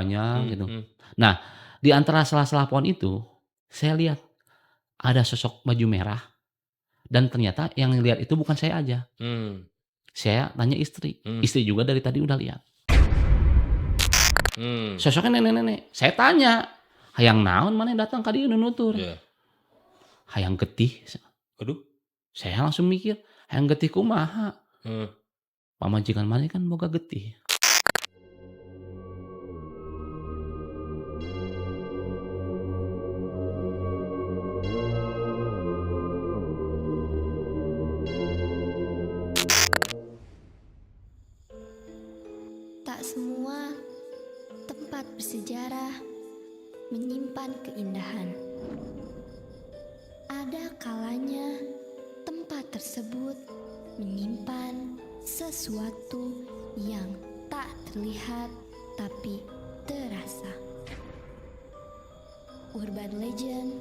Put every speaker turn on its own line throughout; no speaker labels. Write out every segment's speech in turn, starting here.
Panjang gitu.
Mhm.
Nah, di antara sela-sela pohon itu, saya lihat ada sosok baju merah dan ternyata yang lihat itu bukan saya aja.
Mmm.
Saya tanya istri,
Mhm.
istri juga dari tadi udah lihat.
Mmm.
Sosoknya nenek-nenek. Saya tanya, "Hayang naon maneh datang ka dieu nunutur?"
Iya.
"Hayang getih."
Waduh.
Saya langsung mikir, "Hayang getih kumaha?
Heeh.
Pamajikan maneh kan boga getih."
Tak semua tempat bersejarah menyimpan keindahan. Ada kalanya tempat tersebut menyimpan sesuatu yang tak terlihat tapi terasa. Urban Legend,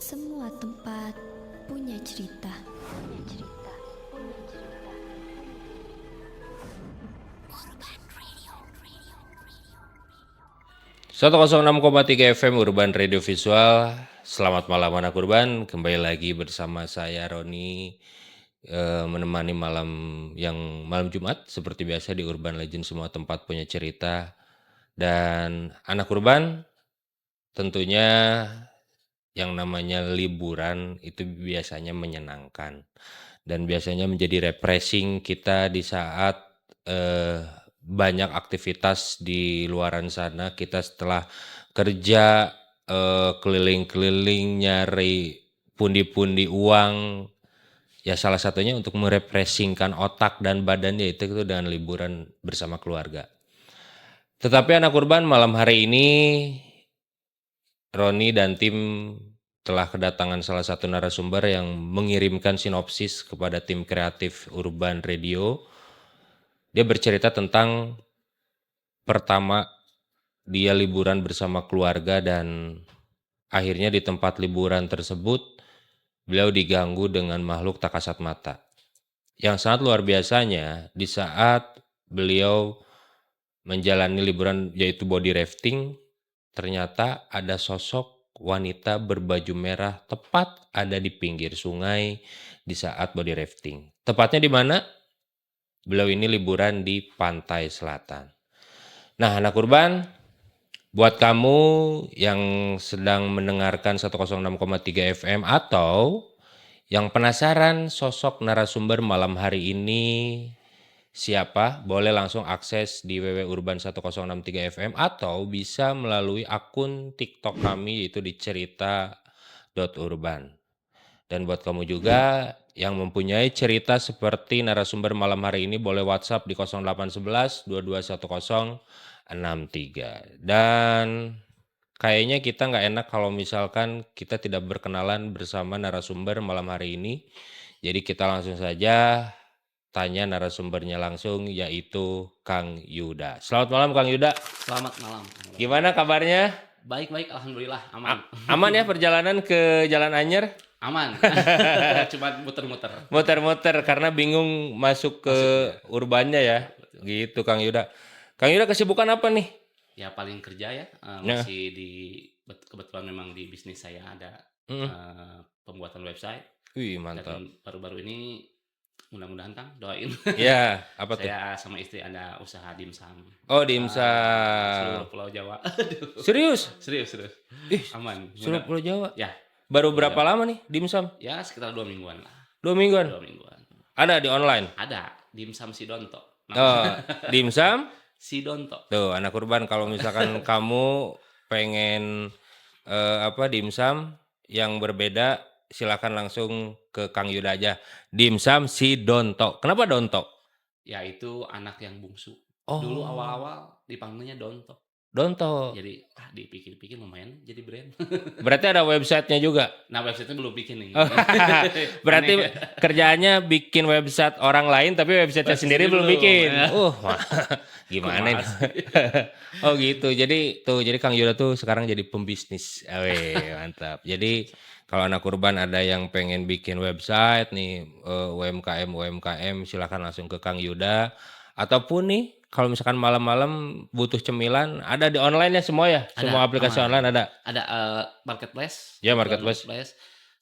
semua tempat punya cerita.
106,3 FM Urban Radio Visual. Selamat malam anak Urban, kembali lagi bersama saya Roni, menemani malam Jumat seperti biasa di Urban Legend, semua tempat punya cerita. Dan anak Urban, tentunya yang namanya liburan itu biasanya menyenangkan dan biasanya menjadi refreshing kita di saat banyak aktivitas di luaran sana. Kita setelah kerja keliling-keliling nyari pundi-pundi uang, ya salah satunya untuk merefreshingkan otak dan badannya itu dengan liburan bersama keluarga. Tetapi anak Urban, malam hari ini Roni dan tim telah kedatangan salah satu narasumber yang mengirimkan sinopsis kepada tim kreatif Urban Radio. Dia bercerita tentang pertama dia liburan bersama keluarga dan akhirnya di tempat liburan tersebut beliau diganggu dengan makhluk tak kasat mata. Yang sangat luar biasanya di saat beliau menjalani liburan yaitu body rafting, ternyata ada sosok wanita berbaju merah tepat ada di pinggir sungai di saat body rafting. Tepatnya di mana? Beliau ini liburan di pantai selatan. Nah, anak Urban, buat kamu yang sedang mendengarkan 106,3 FM atau yang penasaran sosok narasumber malam hari ini siapa, boleh langsung akses di www.urban1063fm atau bisa melalui akun TikTok kami yaitu di cerita.urban. Dan buat kamu juga yang mempunyai cerita seperti narasumber malam hari ini boleh WhatsApp di 0811 2210 63. Dan kayaknya kita nggak enak kalau misalkan kita tidak berkenalan bersama narasumber malam hari ini. Jadi kita langsung saja tanya narasumbernya langsung, yaitu Kang Yuda. Selamat malam Kang Yuda.
Selamat malam.
Gimana kabarnya?
Baik-baik, alhamdulillah aman.
Aman ya perjalanan ke Jalan Anyer?
Aman. Cuma muter-muter.
Muter-muter karena bingung masuk ke urbannya ya. Gitu Kang Yuda. Kang Yuda kesibukan apa nih?
Ya paling kerja ya,
Ya.
masih kebetulan memang di bisnis saya ada pembuatan website.
Wih, mantap.
Dan baru-baru ini mudah-mudahan Kang doain.
Ya, apa tuh?
Saya sama istri ada usaha dimsum.
Oh, dimsum.
Seluruh Pulau Jawa.
Serius?
Serius.
Ih,
Aman.
seluruh Pulau Jawa?
Ya.
Baru berapa lama nih dimsum?
Ya sekitar 2 mingguan lah.
2 mingguan?
2 mingguan.
Ada di online?
Ada, dimsum Sidonto.
Oh, dimsum?
Sidonto.
Tuh, anak Urban, kalau misalkan kamu pengen dimsum yang berbeda, silakan langsung ke Kang Yuda aja. Dimsum Sidonto. Kenapa Donto?
Ya itu anak yang bungsu.
Oh.
Dulu awal-awal dipanggilnya Donto.
Donto.
Jadi dipikir-pikir lumayan jadi brand.
Berarti ada websitenya juga?
Nah, websitenya belum bikin nih.
Berarti kerjaannya bikin website orang lain tapi websitenya sendiri belum bikin. Gimana ini? Oh gitu. Jadi Kang Yuda tuh sekarang jadi pembisnis. Mantap. Jadi kalau anak Urban ada yang pengen bikin website nih, UMKM silahkan langsung ke Kang Yuda. Ataupun nih kalau misalkan malam-malam butuh cemilan ada di online ya semua ya?
Ada,
Semua aplikasi
aman.
online ada?
Ada, marketplace,
Ya
kebetulan
marketplace.
marketplace,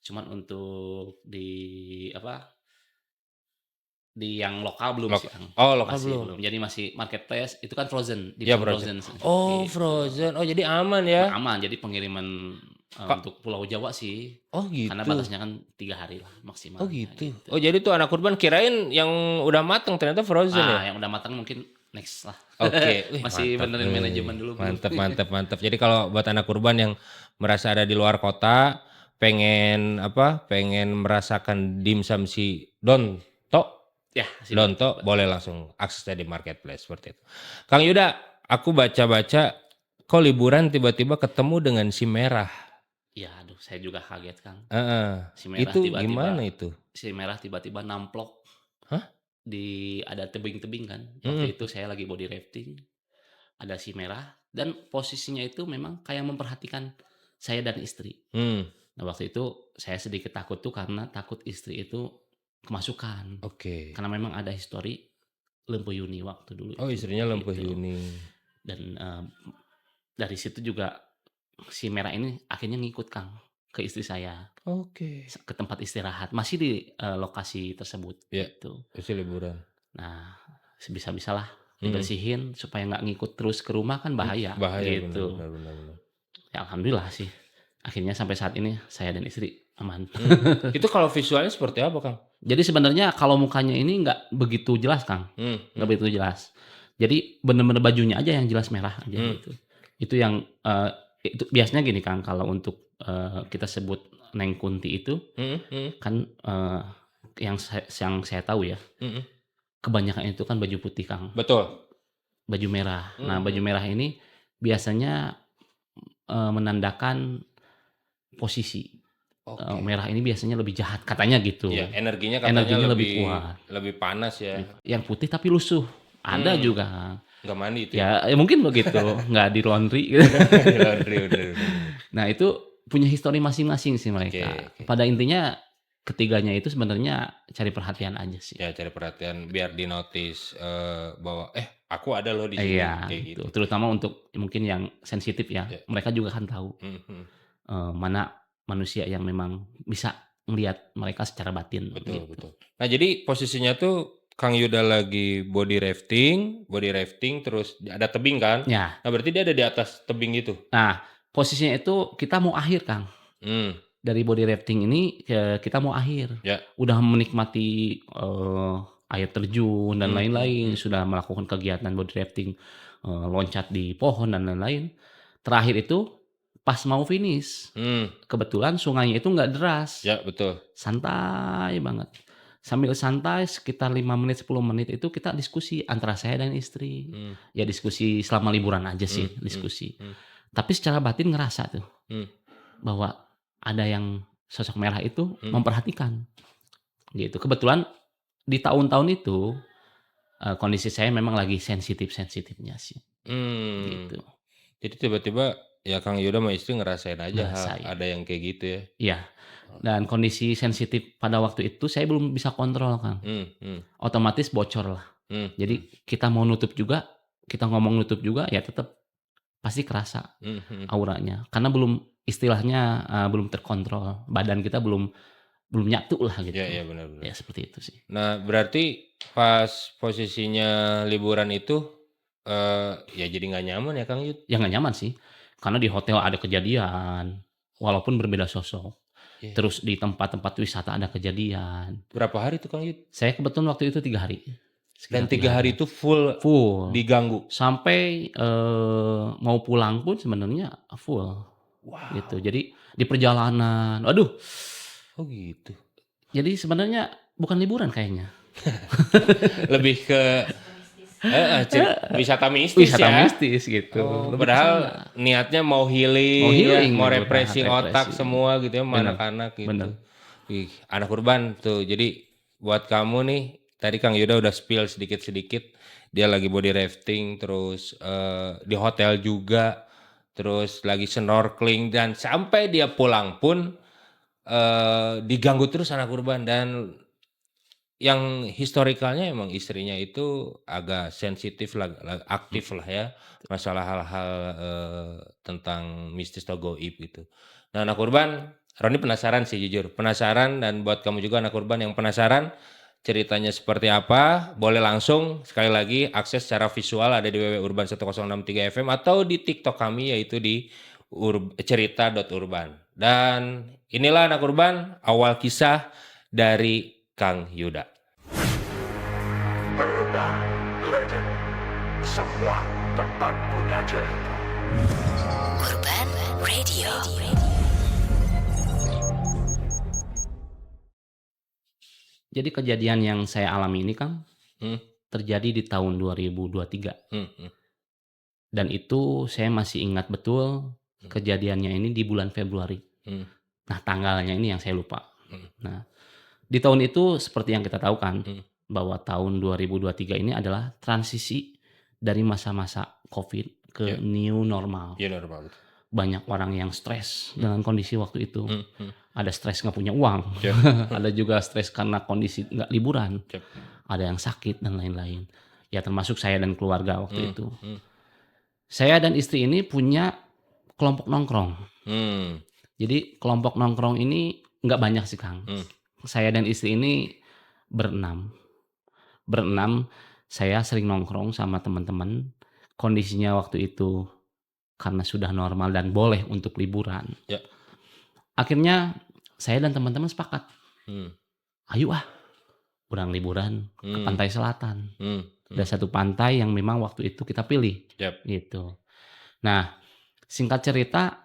cuman untuk di apa, di yang lokal belum sih,
Loka
Kang.
oh lokal
Masih
belum?
belum. Jadi masih marketplace, itu kan frozen,
Ya
dipesan
Frozen.
frozen
Oh
gitu.
Frozen, oh jadi aman ya?
Aman, jadi pengiriman,
Kak
untuk Pulau Jawa sih,
oh
karena
gitu?
batasnya kan 3 hari lah
Oh
maksimalnya
gitu?
gitu.
Oh jadi tuh anak kurban kirain yang udah mateng ternyata Frozen ya?
Yang udah matang mungkin next lah.
Oke, wih
Masih
mantap
benerin
nih,
manajemen dulu belum.
mantap mantap mantap. Jadi kalau buat anak kurban yang merasa ada di luar kota, pengen apa, pengen merasakan dimsum si Donto
Ya, simak,
Donto
betul.
boleh langsung aksesnya di marketplace seperti itu. Kang Yuda, aku baca-baca kok liburan tiba-tiba ketemu dengan si Merah.
Ya, aduh saya juga kaget, Kang.
Heeh,
Si Merah
itu
tiba-tiba
gimana itu?
si Merah tiba-tiba namplok
Hah?
ada tebing-tebing kan.
Mhm,
Waktu itu saya lagi body rafting, ada si Merah dan posisinya itu memang kayak memperhatikan saya dan istri.
mmm,
Nah, waktu itu saya sedikit takut tuh karena takut istri itu kemasukan.
oke.
Karena memang ada histori lempu Yuni waktu dulu
Oh
itu,
istrinya Lempuh
gitu.
Yuni.
Dan, dari situ juga si Merah ini akhirnya ngikut, Kang, ke istri saya,
Oke.
ke tempat istirahat, masih di, lokasi tersebut,
Ya,
gitu.
pasti liburan.
Nah, sebisa-bisalah
Mhm,
dibersihin supaya nggak ngikut terus ke rumah kan bahaya,
bahaya benar
gitu.
benar benar benar.
Ya alhamdulillah sih, akhirnya sampai saat ini saya dan istri aman.
Itu kalau visualnya seperti apa, Kang?
Jadi sebenarnya kalau mukanya ini nggak begitu jelas, Kang,
Mmm,
nggak
mhm,
begitu jelas. Jadi bener-bener bajunya aja yang jelas merah aja
mmm,
gitu. Itu yang, itu biasanya gini, Kang, kalau untuk, kita sebut Neng Kunti itu
mhm mhm,
kan, yang saya tahu ya,
mhm,
kebanyakan itu kan baju putih, Kang,
betul.
baju merah. Nah, baju
Mhm,
merah ini biasanya, menandakan posisi,
oke.
merah ini biasanya lebih jahat, katanya
Iya,
gitu.
energinya katanya
Energinya lebih
lebih
kuat.
lebih panas ya.
Yang putih tapi lusuh, ada
Mmm,
juga, Kang.
nggak mandi itu ya?
Ya mungkin begitu, nggak di-laundry gitu.
Di laundry, bener bener bener.
Nah, itu punya histori masing-masing sih
Oke
mereka.
oke.
Pada intinya ketiganya itu sebenarnya cari perhatian aja sih.
Ya cari perhatian biar di-notice, bahwa, aku ada loh di sini,
Iya,
kayak
itu.
gitu.
Terutama untuk mungkin yang sensitif ya,
Ya,
mereka juga kan tahu,
mhm mhm,
mana manusia yang memang bisa ngelihat mereka secara batin
betul
gitu.
betul. Nah jadi posisinya tuh Kang Yuda lagi body rafting terus ada tebing kan?
Ya,
Nah berarti dia ada di atas tebing itu?
nah posisinya itu kita mau akhir, Kang.
Mmm,
Dari body rafting ini, kita mau akhir.
ya,
Udah menikmati, air terjun dan
mhm
lain-lain,
mhm,
sudah melakukan kegiatan body rafting, loncat di pohon dan lain-lain. Terakhir itu pas mau finish,
mmm,
kebetulan sungainya itu nggak deras,
ya betul,
santai banget. Sambil santai sekitar 5 menit, 10 menit itu kita diskusi antara saya dan istri.
mmm,
Ya diskusi selama liburan aja
mmm
sih,
mmm
diskusi.
mmm
Tapi secara batin ngerasa tuh
mmm
bahwa ada yang sosok merah itu
mmm,
memperhatikan, gitu. Kebetulan di tahun-tahun itu, kondisi saya memang lagi sensitif-sensitifnya sih,
mmm.
gitu.
Jadi tiba-tiba ya Kang Yuda sama istri ngerasain aja
Ngerasain.
ada yang kayak gitu ya?
Iya, dan kondisi sensitif pada waktu itu saya belum bisa kontrol, Kang.
Mmm, mhm,
Otomatis bocor lah.
mmm, mhm,
Jadi kita mau nutup juga, kita ngomong nutup juga, ya tetep pasti kerasa
mhm mhm.
auranya. Karena belum istilahnya, belum terkontrol, badan kita belum belum nyatu lah
Iya
gitu.
iya, bener bener.
Ya seperti itu sih.
Nah berarti pas posisinya liburan itu, ya jadi nggak nyaman ya Kang Yud?
Ya nggak nyaman sih, karena di hotel ada kejadian, walaupun berbeda sosok.
Iya.
Terus di tempat-tempat wisata ada kejadian.
Berapa hari tuh Kang Yud?
Saya kebetulan waktu itu 3 hari,
Dan
sekitar 3
3 hari
hari.
itu full
Full,
diganggu?
sampai, mau pulang pun sebenarnya full, gitu.
Wow,
Jadi di perjalanan, aduh,
oh gitu.
jadi sebenarnya bukan liburan kayaknya.
Lebih ke heeh, wisata mistis
Wisata
ya?
mistis gitu,
Oh,
lebih ke
padahal
sana.
niatnya mau
Mau
healing ya,
healing
mau
udah
refreshing otak
refreshing.
semua gitu ya, sama
Bener
anak-anak
bener.
gitu. Wih, anak urban tuh. Jadi buat kamu nih, tadi Kang Yuda udah spill sedikit-sedikit, dia lagi body rafting, terus di hotel juga, terus lagi snorkeling dan sampai dia pulang pun diganggu terus anak urban dan yang historikalnya emang istrinya itu agak sensitif aktif lah ya, masalah hal-hal, tentang mistis atau gaib gitu. Nah, anak urban, Roni penasaran sih jujur, penasaran dan buat kamu juga anak urban yang penasaran ceritanya seperti apa, boleh langsung sekali lagi akses secara visual ada di www.urban1063fm atau di TikTok kami yaitu di cerita.urban. Dan inilah anak urban, awal kisah dari Kang Yuda.
Urban Legend. Semua tempat punya cerita.
Urban Radio.
Jadi kejadian yang saya alami ini Kang,
Hmm,
terjadi di tahun 2023
hmm, hmm,
dan itu saya masih ingat betul kejadiannya ini di bulan Februari.
hmm,
Nah, tanggalnya ini yang saya lupa.
hmm,
Nah, di tahun itu seperti yang kita tahu kan,
hmm.
bahwa tahun 2023 ini adalah transisi dari masa-masa Covid ke
Ya.
new normal.
Iya normal.
Banyak orang yang stres dengan kondisi waktu itu.
Hmm, hmm.
Ada stres nggak punya uang,
Ya.
ada juga stres karena kondisi nggak liburan,
Yep.
ada yang sakit dan lain-lain. Ya termasuk saya dan keluarga waktu itu.
Hmm,
Saya dan istri ini punya kelompok nongkrong.
hmm,
Jadi kelompok nongkrong ini nggak banyak sih Kang.
Hmm.
Saya dan istri ini berenam. Berenam, saya sering nongkrong sama teman-teman. Kondisinya waktu itu karena sudah normal dan boleh untuk liburan.
Ya.
Akhirnya saya dan teman-teman sepakat,
hmm,
ayo pulang liburan ke
Hmm.
pantai selatan.
hmm,
Ada satu pantai yang memang waktu itu kita pilih.
Yap.
Gitu. Nah, singkat cerita,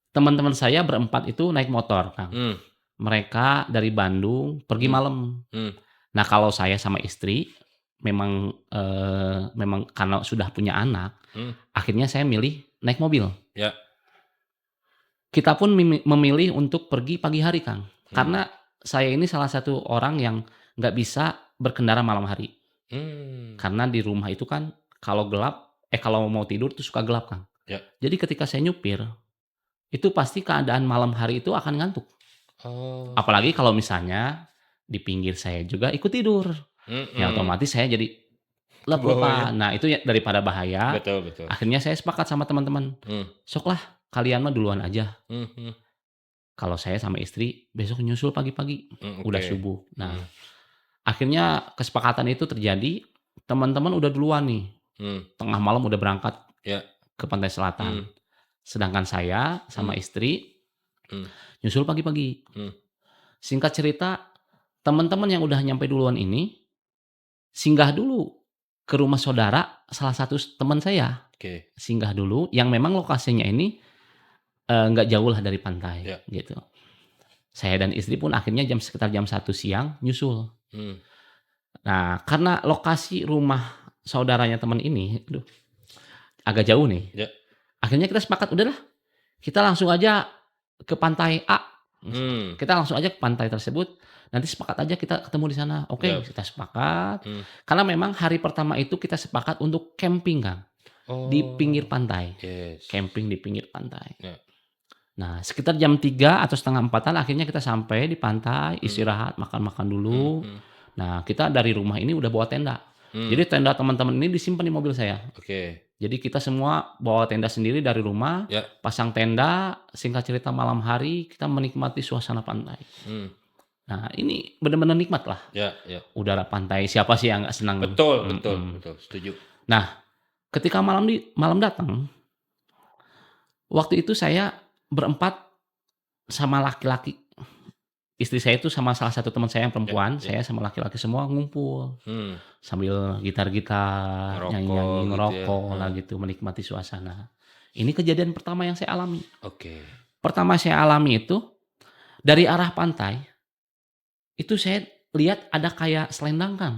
teman-teman saya berempat itu naik motor, Kang.
hmm,
Mereka dari Bandung pergi malam.
hmm.
Nah, kalau saya sama istri memang karena sudah punya anak, akhirnya saya milih naik mobil.
Ya.
Kita pun memilih untuk pergi pagi hari, Kang. Karena saya ini salah satu orang yang nggak bisa berkendara malam hari.
Hmm.
Karena di rumah itu kan kalau mau tidur tuh suka gelap, Kang.
Ya.
Jadi ketika saya nyupir, itu pasti keadaan malam hari itu akan ngantuk.
Oh.
Apalagi kalau misalnya di pinggir saya juga ikut tidur. Ya otomatis saya jadi
Bawah ya.
Nah, itu ya daripada bahaya.
Betul, betul.
Akhirnya saya sepakat sama teman-teman. Soklah kalian mah duluan aja. Kalau saya sama istri besok nyusul pagi-pagi. Udah subuh. Nah, akhirnya kesepakatan itu terjadi. Teman-teman udah duluan nih. Tengah malam udah berangkat
Ya.
ke pantai selatan. Sedangkan saya sama istri nyusul pagi-pagi. Singkat cerita, teman-teman yang udah nyampe duluan ini singgah dulu ke rumah saudara salah satu teman saya.
Oke.
Singgah dulu yang memang lokasinya ini nggak jauh lah dari pantai.
Ya.
Gitu. Saya dan istri pun akhirnya sekitar jam 1 siang nyusul. Nah, karena lokasi rumah saudaranya teman ini agak jauh nih.
Ya.
Akhirnya kita sepakat, udahlah kita langsung aja ke pantai A. Kita langsung aja ke pantai tersebut. Nanti sepakat aja kita ketemu di sana. Oke,
Ya.
kita sepakat. Karena memang hari pertama itu kita sepakat untuk camping, Kang. Di pinggir pantai.
Yes.
Camping di pinggir pantai.
Ya.
Nah, sekitar jam 3 atau setengah 4-an akhirnya kita sampai di pantai, istirahat, makan-makan dulu. Nah, kita dari rumah ini udah bawa tenda. Jadi tenda teman-teman ini disimpan di mobil saya.
Oke.
Jadi kita semua bawa tenda sendiri dari rumah,
Ya.
pasang tenda, singkat cerita malam hari kita menikmati suasana pantai. Nah, ini benar-benar nikmat lah.
Ya, ya.
Udara pantai, siapa sih yang nggak senang?
Betul, betul, betul. Setuju.
Nah, ketika malam datang, waktu itu saya berempat sama laki-laki. Istri saya itu sama salah satu teman saya yang perempuan,
Ya, ya.
saya sama laki-laki semua ngumpul.
Hmm.
Sambil gitar-gitar,
Ngerokok
nyanyi-nyanyi,
gitu ya.
ngerokok lah gitu, menikmati suasana. Ini kejadian pertama yang saya alami.
Oke.
Pertama saya alami itu, dari arah pantai, itu saya lihat ada kayak selendang, Kang.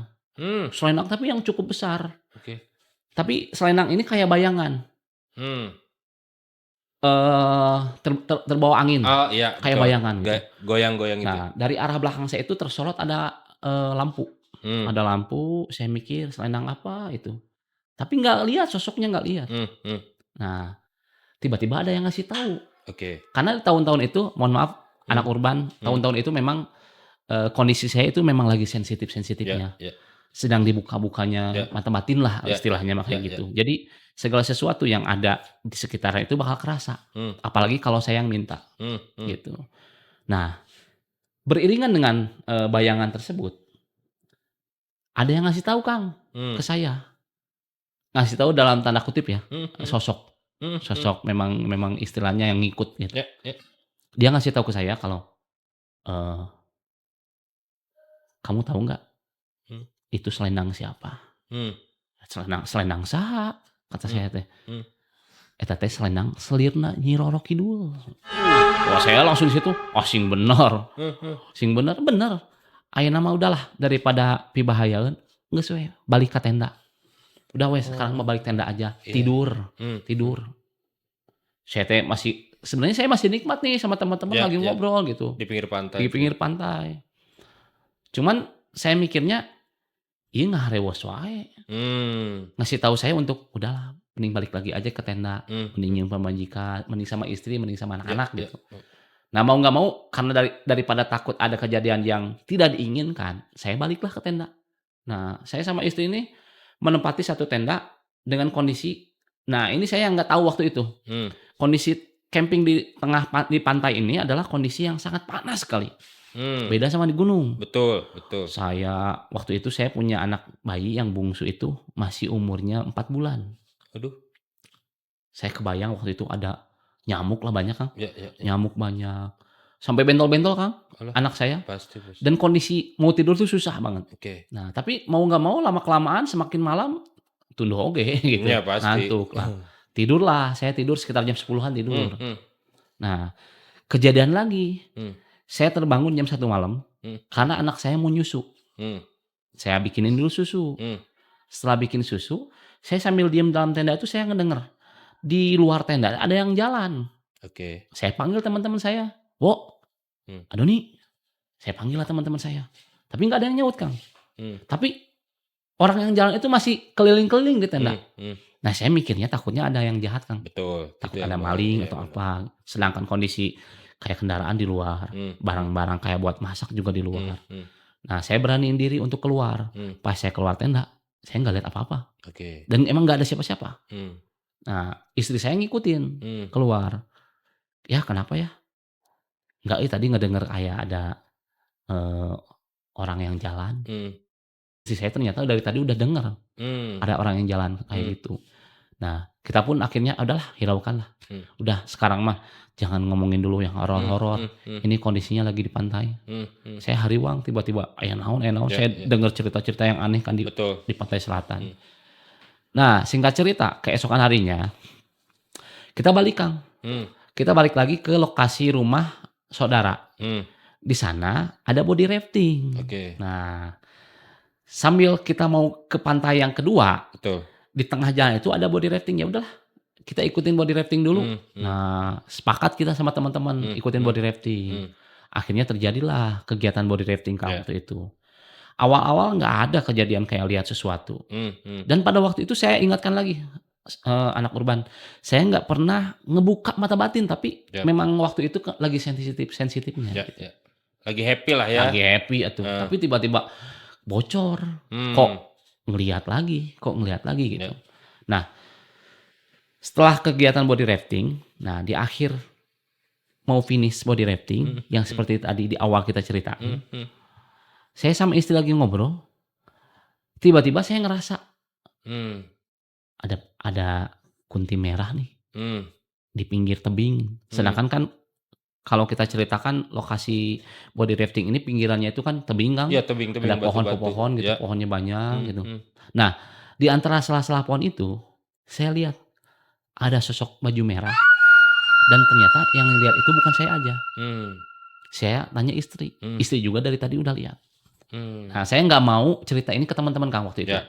Selendang tapi yang cukup besar.
Oke.
Tapi selendang ini kayak bayangan. Terbawa angin.
Oh iya.
Kayak
betul.
bayangan gitu.
Goyang-goyang gitu.
Nah, dari arah belakang saya itu tersorot ada lampu. Ada lampu, saya mikir selendang apa itu. Tapi nggak lihat, sosoknya nggak lihat. Nah, tiba-tiba ada yang ngasih tahu.
Oke.
Karena tahun-tahun itu, mohon maaf, anak urban, tahun-tahun itu memang kondisi saya itu memang lagi
Ya,
sensitif-sensitifnya.
ya.
Sedang dibuka-bukanya
Ya.
mata batin lah
Ya.
istilahnya makanya
Ya, ya.
gitu. Jadi segala sesuatu yang ada di sekitarnya itu bakal kerasa. Apalagi kalau saya yang minta gitu. Nah, beriringan dengan bayangan tersebut, ada yang ngasih tahu Kang ke saya. Ngasih tahu dalam tanda kutip ya, sosok memang istilahnya yang ngikut gitu.
Ya, ya.
Dia ngasih tahu ke saya kalau kamu tahu nggak itu selendang siapa? Selendang saha? Kata saya teh. Eta teh selendang selirna Nyi Roro Kidul. Wah saya langsung di situ, sing bener. Sing bener. Ayeuna mah udahlah daripada pibahayaeun, geus we balik ka tenda. Udah we sekarang mah balik tenda aja, tidur. Saya teh sebenarnya saya masih nikmat nih sama teman-teman lagi ngobrol gitu.
Di pinggir pantai.
Di pinggir pantai. Cuman saya mikirnya, iya ngaharewos wae. Ngasih tahu saya untuk udahlah, mending balik lagi aja ke tenda, mending nyimpen majikan, mending sama istri, mending sama anak-anak gitu. Nah mau nggak mau karena daripada takut ada kejadian yang tidak diinginkan, saya baliklah ke tenda. Nah saya sama istri ini menempati satu tenda dengan kondisi, nah ini saya nggak tahu waktu itu. Kondisi camping di pantai ini adalah kondisi yang sangat panas sekali. Beda sama di gunung.
Betul.
Waktu itu saya punya anak bayi yang bungsu itu masih umurnya 4 bulan.
Aduh.
Saya kebayang waktu itu ada nyamuk lah banyak Kang.
Ya.
Nyamuk banyak. Sampai bentol-bentol Kang.
Alah,
anak saya.
Pasti.
Dan kondisi mau tidur tuh susah banget.
Oke.
Nah tapi mau nggak mau lama-kelamaan semakin malam tunduh oge gitu.
Ya pasti.
Ngantuk lah. Tidurlah. Saya tidur sekitar jam 10-an tidur. Nah kejadian lagi. Saya terbangun jam 1 malam karena anak saya mau nyusu. Saya bikinin dulu susu. Setelah bikin susu, saya sambil diam dalam tenda itu saya ngedenger di luar tenda ada yang jalan.
Oke.
Saya panggil teman-teman saya, "Wo, aduh nih." Saya panggil lah teman-teman saya. Tapi nggak ada yang nyaut Kang. Tapi orang yang jalan itu masih keliling-keliling di tenda. Nah saya mikirnya takutnya ada yang jahat Kang.
Betul.
Takut ada maling atau apa. Sedangkan kondisi kayak kendaraan di luar, barang-barang kayak buat masak juga di luar. Nah saya beraniin diri untuk keluar. Pas saya keluar tenda, saya nggak lihat apa-apa.
Oke.
Dan emang nggak ada siapa-siapa. Nah istri saya ngikutin keluar. Ya kenapa ya? Nggak, tadi ngedenger kayak ada orang yang jalan. Istri saya ternyata dari tadi udah denger ada orang yang jalan kayak gitu. Nah kita pun akhirnya udahlah hiraukan lah. Udah sekarang mah jangan ngomongin dulu yang horor-horor. Ini kondisinya lagi di pantai. Saya hariwang tiba-tiba aya naon. Saya dengar cerita-cerita yang aneh kan di pantai selatan. Nah singkat cerita keesokan harinya kita balik Kang. Kita balik lagi ke lokasi rumah saudara. Di sana ada body rafting. Nah sambil kita mau ke pantai yang kedua, di tengah jalan itu ada body rafting. Ya udahlah kita ikutin body rafting dulu. Nah sepakat kita sama teman-teman ikutin body rafting. Akhirnya terjadilah kegiatan body rafting waktu itu. Awal-awal nggak ada kejadian kayak lihat sesuatu. Dan pada waktu itu saya ingatkan lagi anak urban, saya nggak pernah ngebuka mata batin, tapi memang waktu itu lagi sensitifnya. Gitu.
Lagi happy lah ya.
Lagi happy atuh. Tapi tiba-tiba bocor. Kok ngelihat lagi gitu. Nah setelah kegiatan body rafting, nah di akhir mau finish body rafting yang seperti tadi di awal kita ceritain, saya sama istri lagi ngobrol, tiba-tiba saya ngerasa ada kunti merah nih di pinggir tebing. Sedangkan kan kalau kita ceritakan lokasi body rafting ini pinggirannya itu kan tebing Kang.
Iya tebing.
Ada pohon-pohon gitu, pohonnya banyak gitu. Nah di antara sela-sela pohon itu saya lihat ada sosok baju merah. Dan ternyata yang lihat itu bukan saya aja. Saya tanya istri. Istri juga dari tadi udah lihat. Nah saya nggak mau cerita ini ke teman-teman Kang waktu itu.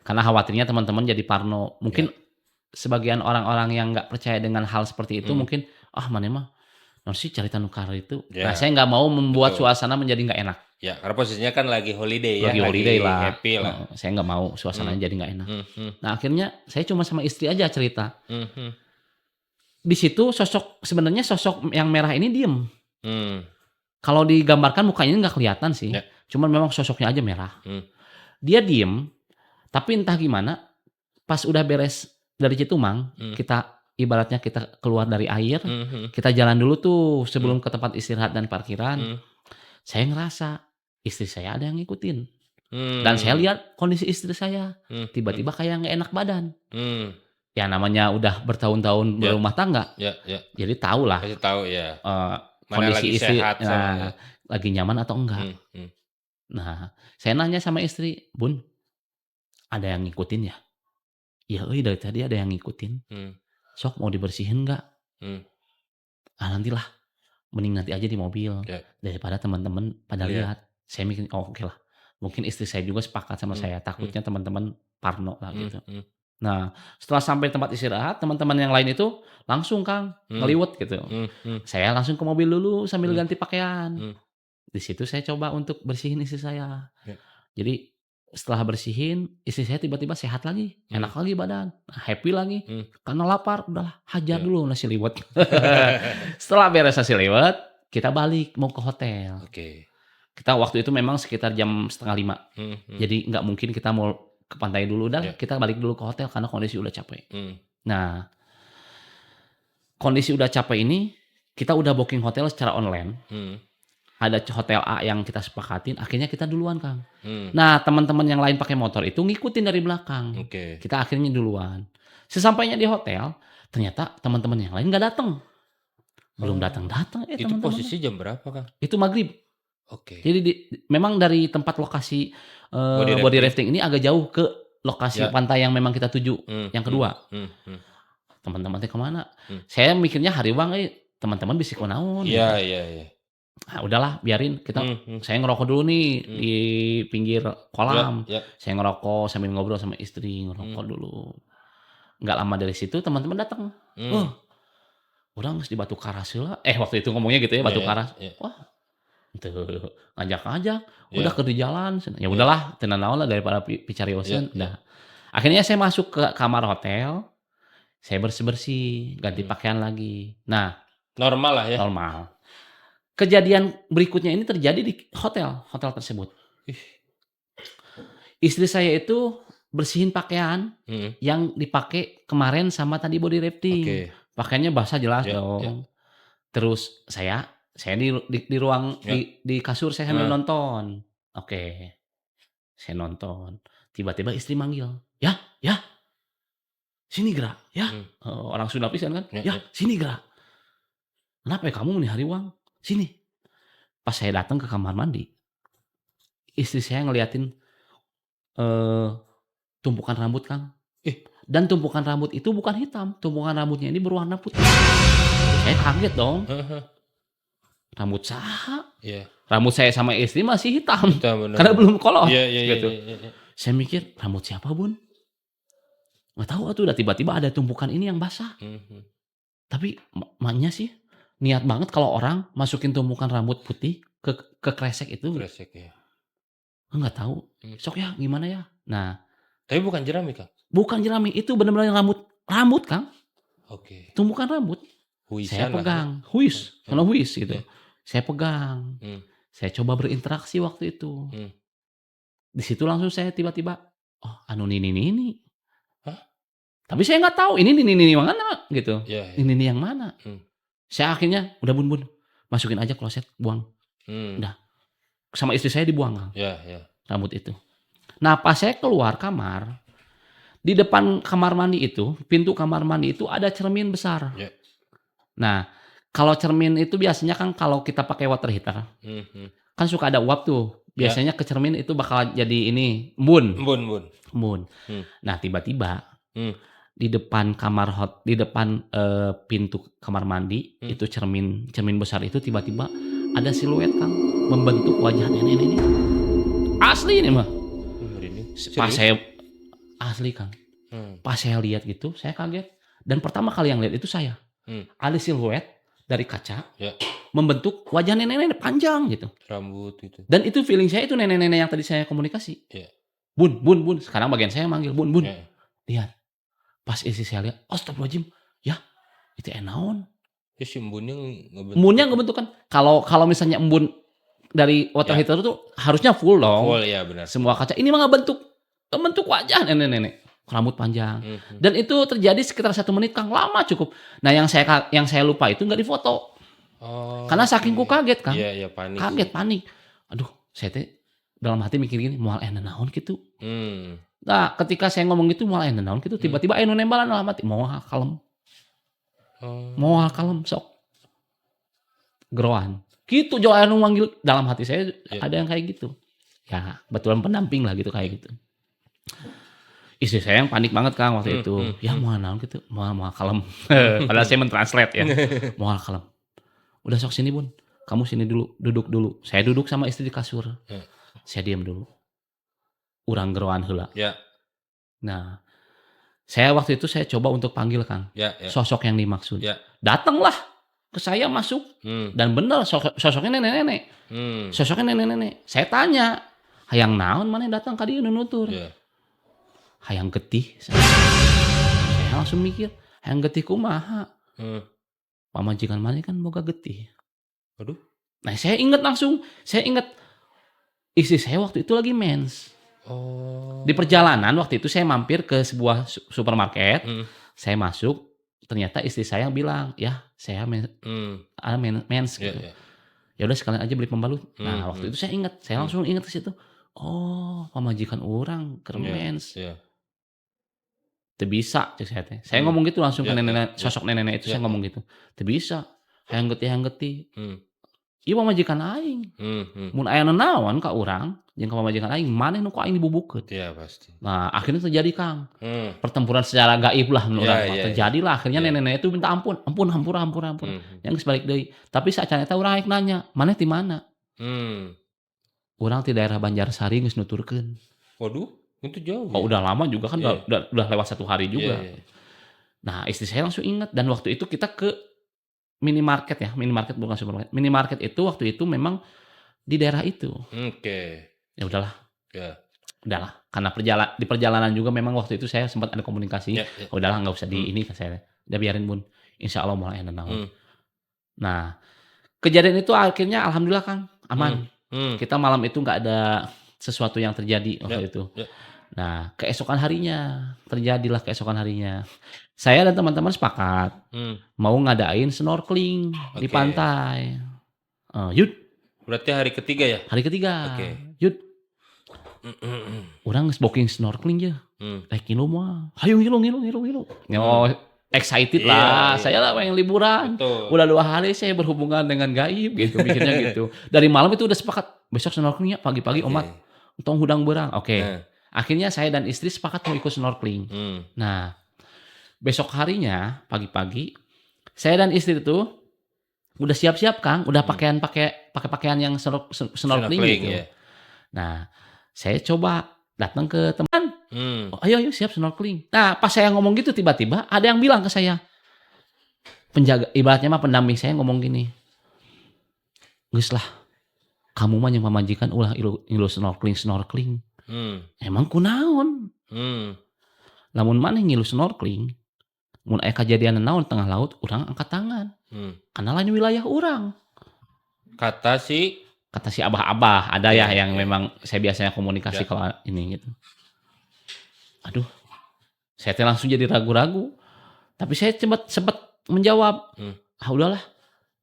Karena khawatirnya teman-teman jadi parno. Mungkin sebagian orang-orang yang nggak percaya dengan hal seperti itu mungkin mana mah sih cerita nukar itu. Nah saya nggak mau membuat suasana menjadi nggak enak.
Ya karena posisinya kan lagi holiday ya.
Lagi holiday lah.
Happy lah.
Saya nggak mau suasananya jadi nggak enak. Nah akhirnya saya cuma sama istri aja cerita. Di situ sebenarnya sosok yang merah ini diem. Kalau digambarkan mukanya nggak kelihatan sih,
Ya.
cuman memang sosoknya aja merah. Dia diem, tapi entah gimana pas udah beres dari Citumang, kita ibaratnya kita keluar dari air, kita jalan dulu tuh sebelum ke tempat istirahat dan parkiran. Saya ngerasa istri saya ada yang ngikutin. Dan saya lihat kondisi istri saya, tiba-tiba kayak nggak enak badan. Ya namanya udah bertahun-tahun
Ya.
berumah tangga,
Ya.
jadi tahu lah
Kasih tahu ya. Mana
kondisi
lagi
istri
sehat sama
lagi nyaman atau enggak. Nah, saya nanya sama istri, "Bun, ada yang ngikutin ya?" "Iya euy, dari tadi ada yang ngikutin." "Sok mau dibersihin nggak?" "Ah nantilah, mending nanti aja di mobil,
Ya.
daripada teman-teman pada
Lihat.
lihat." Saya mikir, "Oh oke lah." Mungkin istri saya juga sepakat sama saya, takutnya teman-teman parno lah gitu. Nah, setelah sampai tempat istirahat, teman-teman yang lain itu langsung Kang, ngeliwet gitu. Saya langsung ke mobil dulu sambil ganti pakaian. Di situ saya coba untuk bersihin istri saya.
Ya.
Jadi setelah bersihin, istri saya tiba-tiba sehat lagi, enak lagi badan, happy lagi. Karena lapar, udahlah hajar
Ya.
dulu nasi liwet. Setelah beres nasi liwet, kita balik mau ke hotel.
Oke.
Kita waktu itu memang sekitar jam 4:30. Jadi nggak mungkin kita mau ke pantai dulu, udah
Ya.
kita balik dulu ke hotel karena kondisi udah capek.
Hmm.
Nah, kondisi udah capek ini, kita udah booking hotel secara online. Ada hotel A yang kita sepakatin, akhirnya kita duluan Kang. Nah, teman-teman yang lain pakai motor itu ngikutin dari belakang.
Oke.
Kita akhirnya duluan. Sesampainya di hotel, ternyata teman-teman yang lain nggak datang. Belum datang-datang
Itu
teman-teman.
posisi jam berapa, Kang?
Itu maghrib.
Oke.
Jadi memang dari tempat lokasi
Body
body rafting ini agak jauh ke lokasi
Ya.
pantai yang memang kita tuju. Yang kedua. Teman-teman teh kemana? Saya mikirnya hariwang teman-teman bisa kunaon.
Iya.
Nah, udahlah biarin kita. Saya ngerokok dulu nih di pinggir kolam.
Ya.
Saya ngerokok sambil ngobrol sama istri, ngerokok dulu. Nggak lama dari situ teman-teman datang. Orang geus di Batu Karas heula. Waktu itu ngomongnya gitu ya, Batu
Ya.
Karas. Wah, tuh ngajak-ngajak, udah
Ya.
ke di jalan. Ya udahlah, teu naon lah daripada picarioseun.
Ya.
Udah. Akhirnya saya masuk ke kamar hotel. Saya bersih-bersih, ganti pakaian lagi. Nah,
Normal lah ya.
normal. Kejadian berikutnya ini terjadi di hotel tersebut. Istri saya itu bersihin pakaian yang dipakai kemarin sama tadi body rafting.
Oke.
Pakaiannya basah jelas
Ya,
dong.
ya.
Terus saya di ruang
Ya.
di kasur saya sambil nonton. Oke. Saya nonton. Tiba-tiba istri manggil. Ya. Sini Gra, ya. Orang Sunda pisan kan. Ya, sini Gra. Kenapa ya kamu nih hariwang? Sini. Pas saya datang ke kamar mandi, istri saya ngeliatin tumpukan rambut Kang. Dan tumpukan rambut itu bukan hitam, tumpukan rambutnya ini berwarna putih. Saya kaget dong. Rambut saha?
Iya.
Rambut saya sama istri masih hitam.
Benar.
Karena belum kolor.
Iya.
Gitu. Saya mikir, rambut siapa Bun? Nggak tahu tuh, udah tiba-tiba ada tumpukan ini yang basah. Tapi maknya sih niat banget kalau orang masukin tumpukan rambut putih ke kresek itu.
Kresek ya.
Nggak tahu. Sok ya gimana ya? Nah,
Tapi bukan jerami, Kang.
bukan jerami, itu benar-benar rambut Kang.
Oke.
Tumpukan rambut.
Huisan
Saya
lah.
pegang, huis gitu. Saya pegang. Saya coba berinteraksi waktu itu. Di situ langsung saya tiba-tiba, oh anu ini.
Hah?
Tapi saya nggak tahu ini mana gitu.
Iya.
Ini yang mana? Saya akhirnya udah bun masukin aja kloset, buang. Udah. Sama istri saya dibuang Kang.
Iya.
Rambut itu. Nah pas saya keluar kamar, di depan kamar mandi itu, pintu kamar mandi itu ada cermin besar.
Ya.
Nah kalau cermin itu biasanya kan kalau kita pakai water heater, kan suka ada uap tuh. Biasanya ke cermin itu bakal jadi ini embun. Nah tiba-tiba di depan pintu kamar mandi itu cermin besar itu tiba-tiba ada siluet Kang membentuk wajah nenek ini. Asli ini mah. Pas saya asli Kang. Pas saya lihat gitu, saya kaget. Dan pertama kali yang lihat itu saya. Ada siluet dari kaca membentuk wajah nenek-nenek panjang gitu.
Rambut itu.
Dan itu feeling saya itu nenek-nenek yang tadi saya komunikasi.
Iya.
Bun. Sekarang bagian saya manggil Bun.
Iya.
Lihat. Pas istri saya lihat, astagfirullahaladzim. Ya, itu enaon.
Ya si embunnya ngebentuk
Embunnya
itu.
ngebentuk kan. Kalau misalnya embun dari water
Ya.
heater tuh harusnya full dong.
Full ya benar.
Semua kaca. Ini mah ngebentuk wajah nenek-nenek. Rambut panjang. Dan itu terjadi sekitar 1 menit, Kang. Lama cukup. Nah, yang saya lupa itu nggak difoto.
Oh.
Karena saking ku kaget, Kang.
Iya panik.
Kaget, panik. Aduh, saya teh dalam hati mikir gini, moal naon gitu. Nah, ketika saya ngomong gitu moal naon gitu, tiba-tiba anu nembalan dalam hati, moal kalem. Moal kalem sok. Geroan. Gitu jo anu manggil dalam hati saya ada yang kayak gitu. Ya, betulan pendamping lah gitu kayak gitu. Istri saya yang panik banget, Kang, waktu itu. Ya moal naon gitu, moal kalem. Padahal saya mentranslate ya. Moal kalem. Udah sok sini, Bun. Kamu sini dulu, duduk dulu. Saya duduk sama istri di kasur. Saya diam dulu. Urang geroan heula.
Ya.
Nah, saya waktu itu saya coba untuk panggil, Kang.
Ya.
Sosok yang dimaksud.
Ya.
Datanglah ke saya masuk. Dan benar sosoknya nenek-nenek. Sosoknya nenek-nenek. Saya tanya, hayang naon mana datang ka dieu nutur?
Ya.
Hayang getih. Saya langsung mikir, hayang getih kumaha? Pamajikan mana kan boga getih.
Aduh.
Nah, saya ingat istri saya waktu itu lagi mens.
Oh.
Di perjalanan waktu itu saya mampir ke sebuah supermarket. Saya masuk, ternyata istri saya yang bilang, ya saya mens gitu. Ya udah sekalian aja beli pembalut. Nah, waktu itu saya ingat, saya langsung ingat ke situ. Oh, pamajikan orang ke mens. Teu bisa cek saya teh. Saya ngomong gitu langsung ke nenek, sosok nenek itu saya ngomong gitu. Teu bisa. Hayang getih. Ieu pamajikan aing. Mun aya naon ka urang jeung ka pamajikan aing, maneh nu ku aing dibubukeun.
Iya pasti.
Nah, akhirnya terjadi, Kang. Pertempuran secara gaib lah menurut urang. Terjadilah akhirnya nenek-nenek itu minta ampun. Hampura. Yang sebalik deui. Tapi sacan eta urang rek nanya, "Maneh ti mana?" Urang ti daerah Banjarsari geus nuturkeun.
Waduh. Itu jauh.
Oh, udah lama juga kan, udah lewat 1 hari juga. Nah, istri saya langsung ingat dan waktu itu kita ke minimarket bukan supermarket. Minimarket itu waktu itu memang di daerah itu.
Oke.
Ya udahlah.
Ya.
Udahlah, karena di perjalanan juga memang waktu itu saya sempat ada komunikasi. Udahlah nggak usah di ini kan saya. Udah biarin, Bun. Insya Allah mulai naon. Nah, kejadian itu akhirnya alhamdulillah, Kang, aman. Kita malam itu nggak ada sesuatu yang terjadi waktu itu. Nah, terjadilah keesokan harinya. Saya dan teman-teman sepakat mau ngadain snorkeling di pantai. Yud.
Berarti hari ketiga ya?
Hari ketiga. Yud. Urang geus booking snorkeling ya. Rek ngilu mah. Hayu ngilu. Excited lah. Saya lah yang liburan.
Betul.
Udah 2 hari saya berhubungan dengan gaib gitu, mikirnya gitu. Dari malam itu udah sepakat besok snorkelingnya pagi-pagi omat. Tong hudang berang. Akhirnya saya dan istri sepakat mau ikut snorkeling. Nah, besok harinya pagi-pagi saya dan istri itu udah siap-siap, Kang, udah pakai pakaian yang snorkeling gitu. Nah, saya coba datang ke teman. Ayo siap snorkeling. Nah, pas saya ngomong gitu tiba-tiba ada yang bilang ke saya. Penjaga ibaratnya mah pendamping saya ngomong gini. Geus lah. Kamu mah yang pamajikan ulah ilu snorkeling. Emang kunaon? Lamun maneh ngilu snorkeling, mun aya kajadian naon tengah laut, urang angkat tangan. Karena lain wilayah urang.
Kata si
abah-abah ada yang memang saya biasanya komunikasi kalau ini gitu. Aduh, saya langsung jadi ragu-ragu. Tapi saya sempat menjawab, udahlah,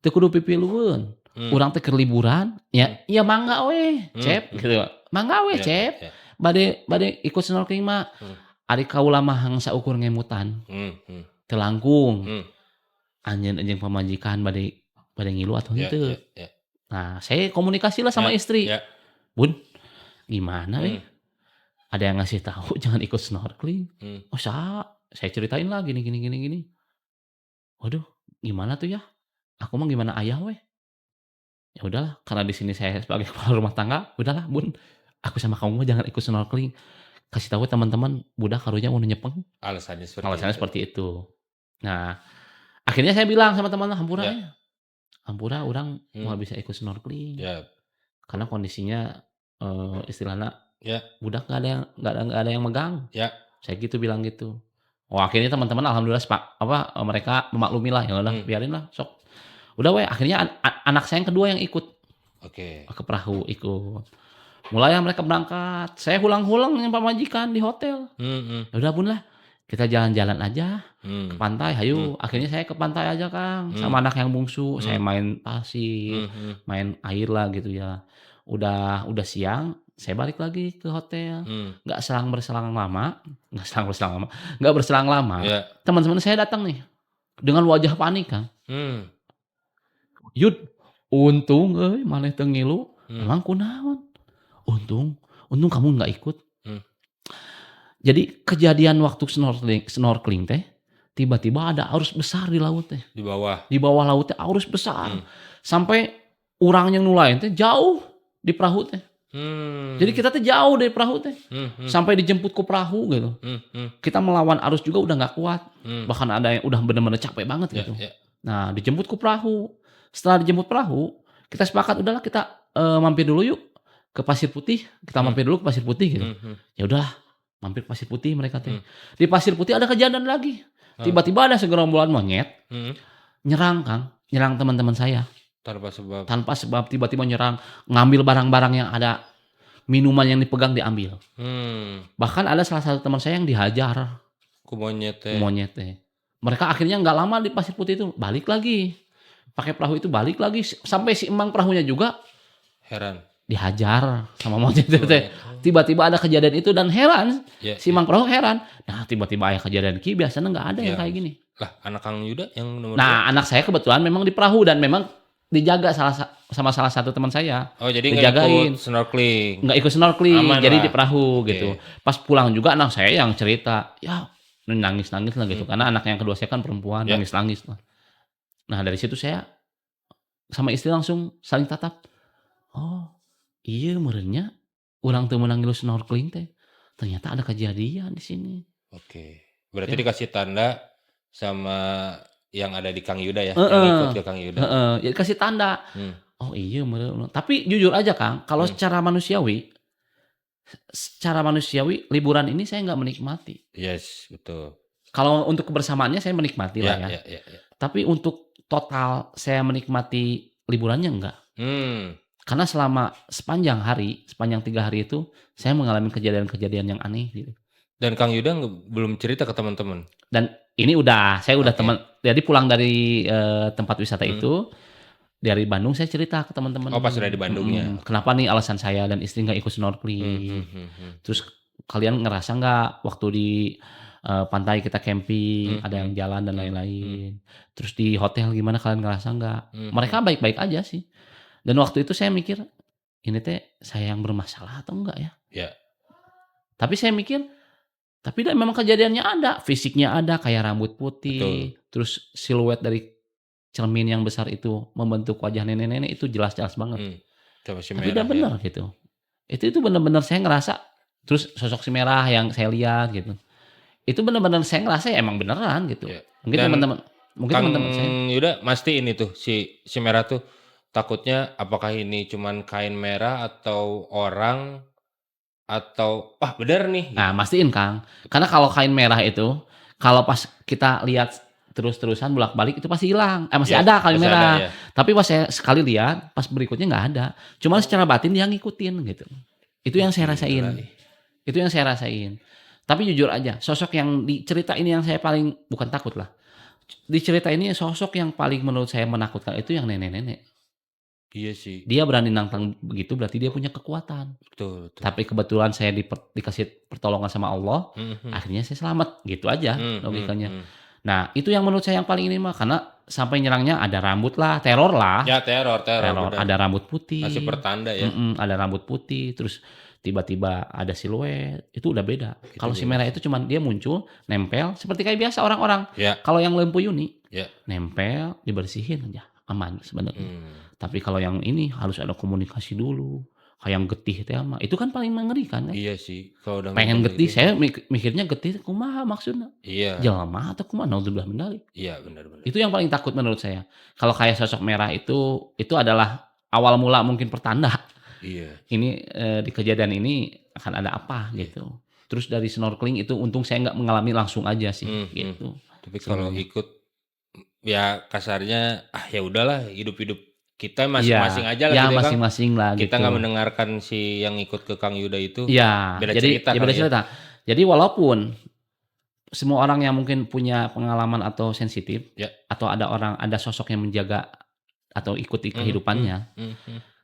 teu kudu pipilueun. Urang teh keur liburan, ya mangga we, Cep gitu. Mangga we, Cep. Bade ikut snorkeling mah. Ari kaula mah hang saukur ngemutan. Teu langkung. Anjeun pamajikan bade ngilu atuh henteu. Nah, saya komunikasi lah sama istri. Bun, gimana we? Ada yang ngasih tahu jangan ikut snorkeling. Oh, saya ceritain lah gini. Waduh, gimana tuh ya? Aku mah gimana ayah we? Ya udahlah, karena di sini saya sebagai kepala rumah tangga, udahlah, Bun. Aku sama kamu mah jangan ikut snorkeling. Kasih tahu teman-teman budak karunya mau nyepeng.
Alasannya
seperti itu. Nah, akhirnya saya bilang sama teman hampura ya. Hampura orang mau bisa ikut snorkeling. Karena kondisinya istilahnya budak nggak ada yang megang. Saya gitu bilang gitu. Oh akhirnya teman-teman alhamdulillah mereka memaklumi lah, ya udah biarin lah sok. Udah akhirnya anak saya yang kedua yang ikut
Oke.
ke perahu ikut. Mulai mereka berangkat, saya hulang-hulang dengan Pak Majikan di hotel. Ya udah Bun lah, kita jalan-jalan aja ke pantai, hayu. Akhirnya saya ke pantai aja Kang, sama anak yang bungsu. Saya main pasir, main air lah gitu ya. Udah siang, saya balik lagi ke hotel. Nggak berselang lama.
Ya.
Teman-teman saya datang nih dengan wajah panik Kang. Yud, untung maneh teu ngilu. Emang kunaon? Untung kamu nggak ikut. Jadi kejadian waktu snorkeling teh, tiba-tiba ada arus besar di laut teh.
Di bawah.
Di bawah laut teh arus besar. Sampai orang yang nulain teh jauh di perahu teh. Jadi kita teh jauh dari perahu teh. Sampai dijemput ke perahu gitu. Kita melawan arus juga udah nggak kuat. Bahkan ada yang udah benar-benar capek banget gitu. Nah, dijemput ke perahu. Setelah dijemput perahu, kita sepakat udahlah kita mampir dulu yuk ke Pasir Putih. Kita mampir dulu ke Pasir Putih gitu. Ya udah, mampir ke Pasir Putih mereka teh. Di Pasir Putih ada kejadian lagi. Tiba-tiba ada segerombolan monyet nyerang Kang, nyerang teman-teman saya. Tanpa sebab tiba-tiba nyerang, ngambil barang-barang yang ada, minuman yang dipegang diambil. Bahkan ada salah satu teman saya yang dihajar
Ku monyet teh.
Mereka akhirnya nggak lama di Pasir Putih itu balik lagi. Pakai perahu itu balik lagi sampai si emang perahunya juga
Heran.
dihajar sama monyet itu teh. Tiba-tiba ada kejadian itu dan heran. Si emang perahu heran. Nah, tiba-tiba ada kejadian biasanya nggak ada yang kayak gini.
Lah, anak Kang Yuda yang nomor
Nah, anak saya kebetulan memang di perahu dan memang dijaga sama salah satu teman saya.
Oh, jadi
dijagain.
Nggak
ikut snorkeling.
Aman
jadi
lah.
di perahu gitu. Pas pulang juga anak saya yang cerita, ya nangis-nangis lah gitu. Karena anak yang kedua saya kan perempuan, nangis-nangis lah. Nah, dari situ saya sama istri langsung saling tatap. Oh, iya merenya orang teu meunang ngilu snorkeling teh. Ternyata ada kejadian di sini.
Oke. Berarti dikasih tanda sama yang ada di Kang Yuda ya, yang ikut ke Kang Yuda.
Ya kasih tanda. Oh iya meureun. Tapi jujur aja Kang, kalau secara manusiawi liburan ini saya nggak menikmati.
Yes, betul.
Kalau untuk kebersamaannya saya menikmati lah ya.
Ya.
Tapi untuk total saya menikmati liburannya enggak. Karena sepanjang 3 hari itu saya mengalami kejadian-kejadian yang aneh gitu.
Dan Kang Yuda belum cerita ke teman-teman.
Dan ini saya udah teman. Jadi pulang dari tempat wisata itu dari Bandung saya cerita ke teman-teman.
Oh, pas udah di Bandungnya.
Kenapa nih alasan saya dan istri nggak ikut snorkeling? Terus kalian ngerasa nggak waktu di pantai kita camping ada yang jalan dan lain-lain. Terus di hotel gimana kalian ngerasa nggak? Mereka baik-baik aja sih. Dan waktu itu saya mikir ini teh saya yang bermasalah atau enggak ya?
Ya.
Tapi saya mikir tapi memang kejadiannya ada, fisiknya ada kayak rambut putih, terus siluet dari cermin yang besar itu membentuk wajah nenek-nenek itu jelas-jelas banget. Tapi udah benar gitu. Itu benar-benar saya ngerasa terus sosok si merah yang saya lihat gitu. Itu benar-benar saya ngerasa emang beneran gitu.
Ya.
Mungkin teman-teman saya.
Yuda mastiin itu si merah tuh takutnya apakah ini cuman kain merah atau orang atau bener nih.
Nah, mastiin Kang. Karena kalau kain merah itu kalau pas kita lihat terus-terusan bolak-balik itu pasti hilang. Masih ada kain merah. Tapi pas saya sekali lihat, pas berikutnya nggak ada. Cuma secara batin dia ngikutin gitu. Itu yang saya rasain. Tapi jujur aja, sosok yang di cerita ini yang saya paling bukan takut lah. Di cerita ini sosok yang paling menurut saya menakutkan itu yang nenek-nenek.
Iya sih.
Dia berani nantang begitu berarti dia punya kekuatan.
Betul.
Tapi kebetulan saya dikasih pertolongan sama Allah, akhirnya saya selamat. Gitu aja logikanya. Nah, itu yang menurut saya yang paling ini mah karena sampai nyerangnya ada rambut lah, teror lah.
Ya, teror.
Ada rambut putih.
Masih pertanda ya.
Ada rambut putih, terus tiba-tiba ada siluet. Itu udah beda. Kalau si merah itu cuman dia muncul, nempel seperti kayak biasa orang-orang.
Ya.
Kalau yang lempu Yuni, nempel, dibersihin aja, aman sebenarnya. Tapi kalau yang ini harus ada komunikasi dulu. Kayak yang getih teh mah itu kan paling mengerikan ya.
Iya sih. Kalau udah
pengen getih gitu. Saya mikirnya getih kumaha maksudnya.
Iya.
Jelema atau kumaha naudzubillah min dzalik.
Iya benar.
Itu yang paling takut menurut saya. Kalau kayak sosok merah itu adalah awal mula mungkin pertanda.
Iya.
Ini di kejadian ini akan ada apa gitu. Terus dari snorkeling itu untung saya nggak mengalami langsung aja sih gitu.
Tapi kalau
Sebenarnya.
ikut ya kasarnya ya udahlah hidup-hidup kita masing-masing aja lah
Ya
gitu ya Kang.
masing-masing lah
Kita
gitu.
nggak mendengarkan si yang ikut ke Kang Yuda itu.
Iya,
Beda
jadi
cerita
ya beda
kali ya.
cerita. Jadi walaupun semua orang yang mungkin punya pengalaman atau sensitif,
Ya.
atau ada sosok yang menjaga atau ikuti kehidupannya,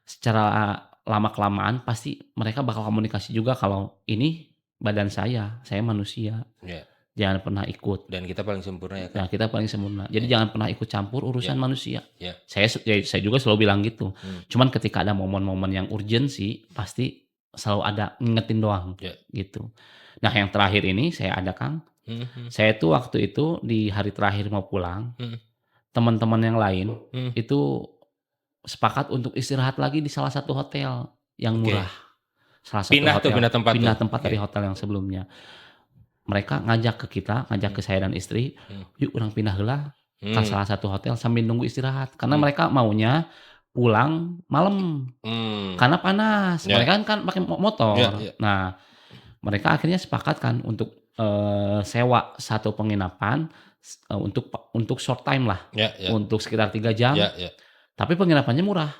secara lama-kelamaan pasti mereka bakal komunikasi juga kalau ini badan saya manusia.
Ya.
Jangan pernah ikut.
Dan kita paling sempurna ya Kang.
Nah, kita paling sempurna. Jadi jangan pernah ikut campur urusan manusia.
Ya.
Saya juga selalu bilang gitu. Cuman ketika ada momen-momen yang urgensi, pasti selalu ada ngingetin doang.
Ya.
Gitu. Nah, yang terakhir ini saya ada Kang. Saya tuh waktu itu di hari terakhir mau pulang, teman-teman yang lain itu sepakat untuk istirahat lagi di salah satu hotel yang murah. Salah satu
Pindah
hotel.
tempat tuh.
Dari hotel yang sebelumnya. Mereka ngajak ke saya dan istri, yuk orang pindah heula ke salah satu hotel sambil nunggu istirahat. Karena mereka maunya pulang malam. Karena panas.
Ya.
Mereka kan pakai motor.
Ya.
Nah, mereka akhirnya sepakat kan untuk sewa satu penginapan untuk short time lah.
Ya.
Untuk sekitar 3 jam.
Ya.
Tapi penginapannya murah.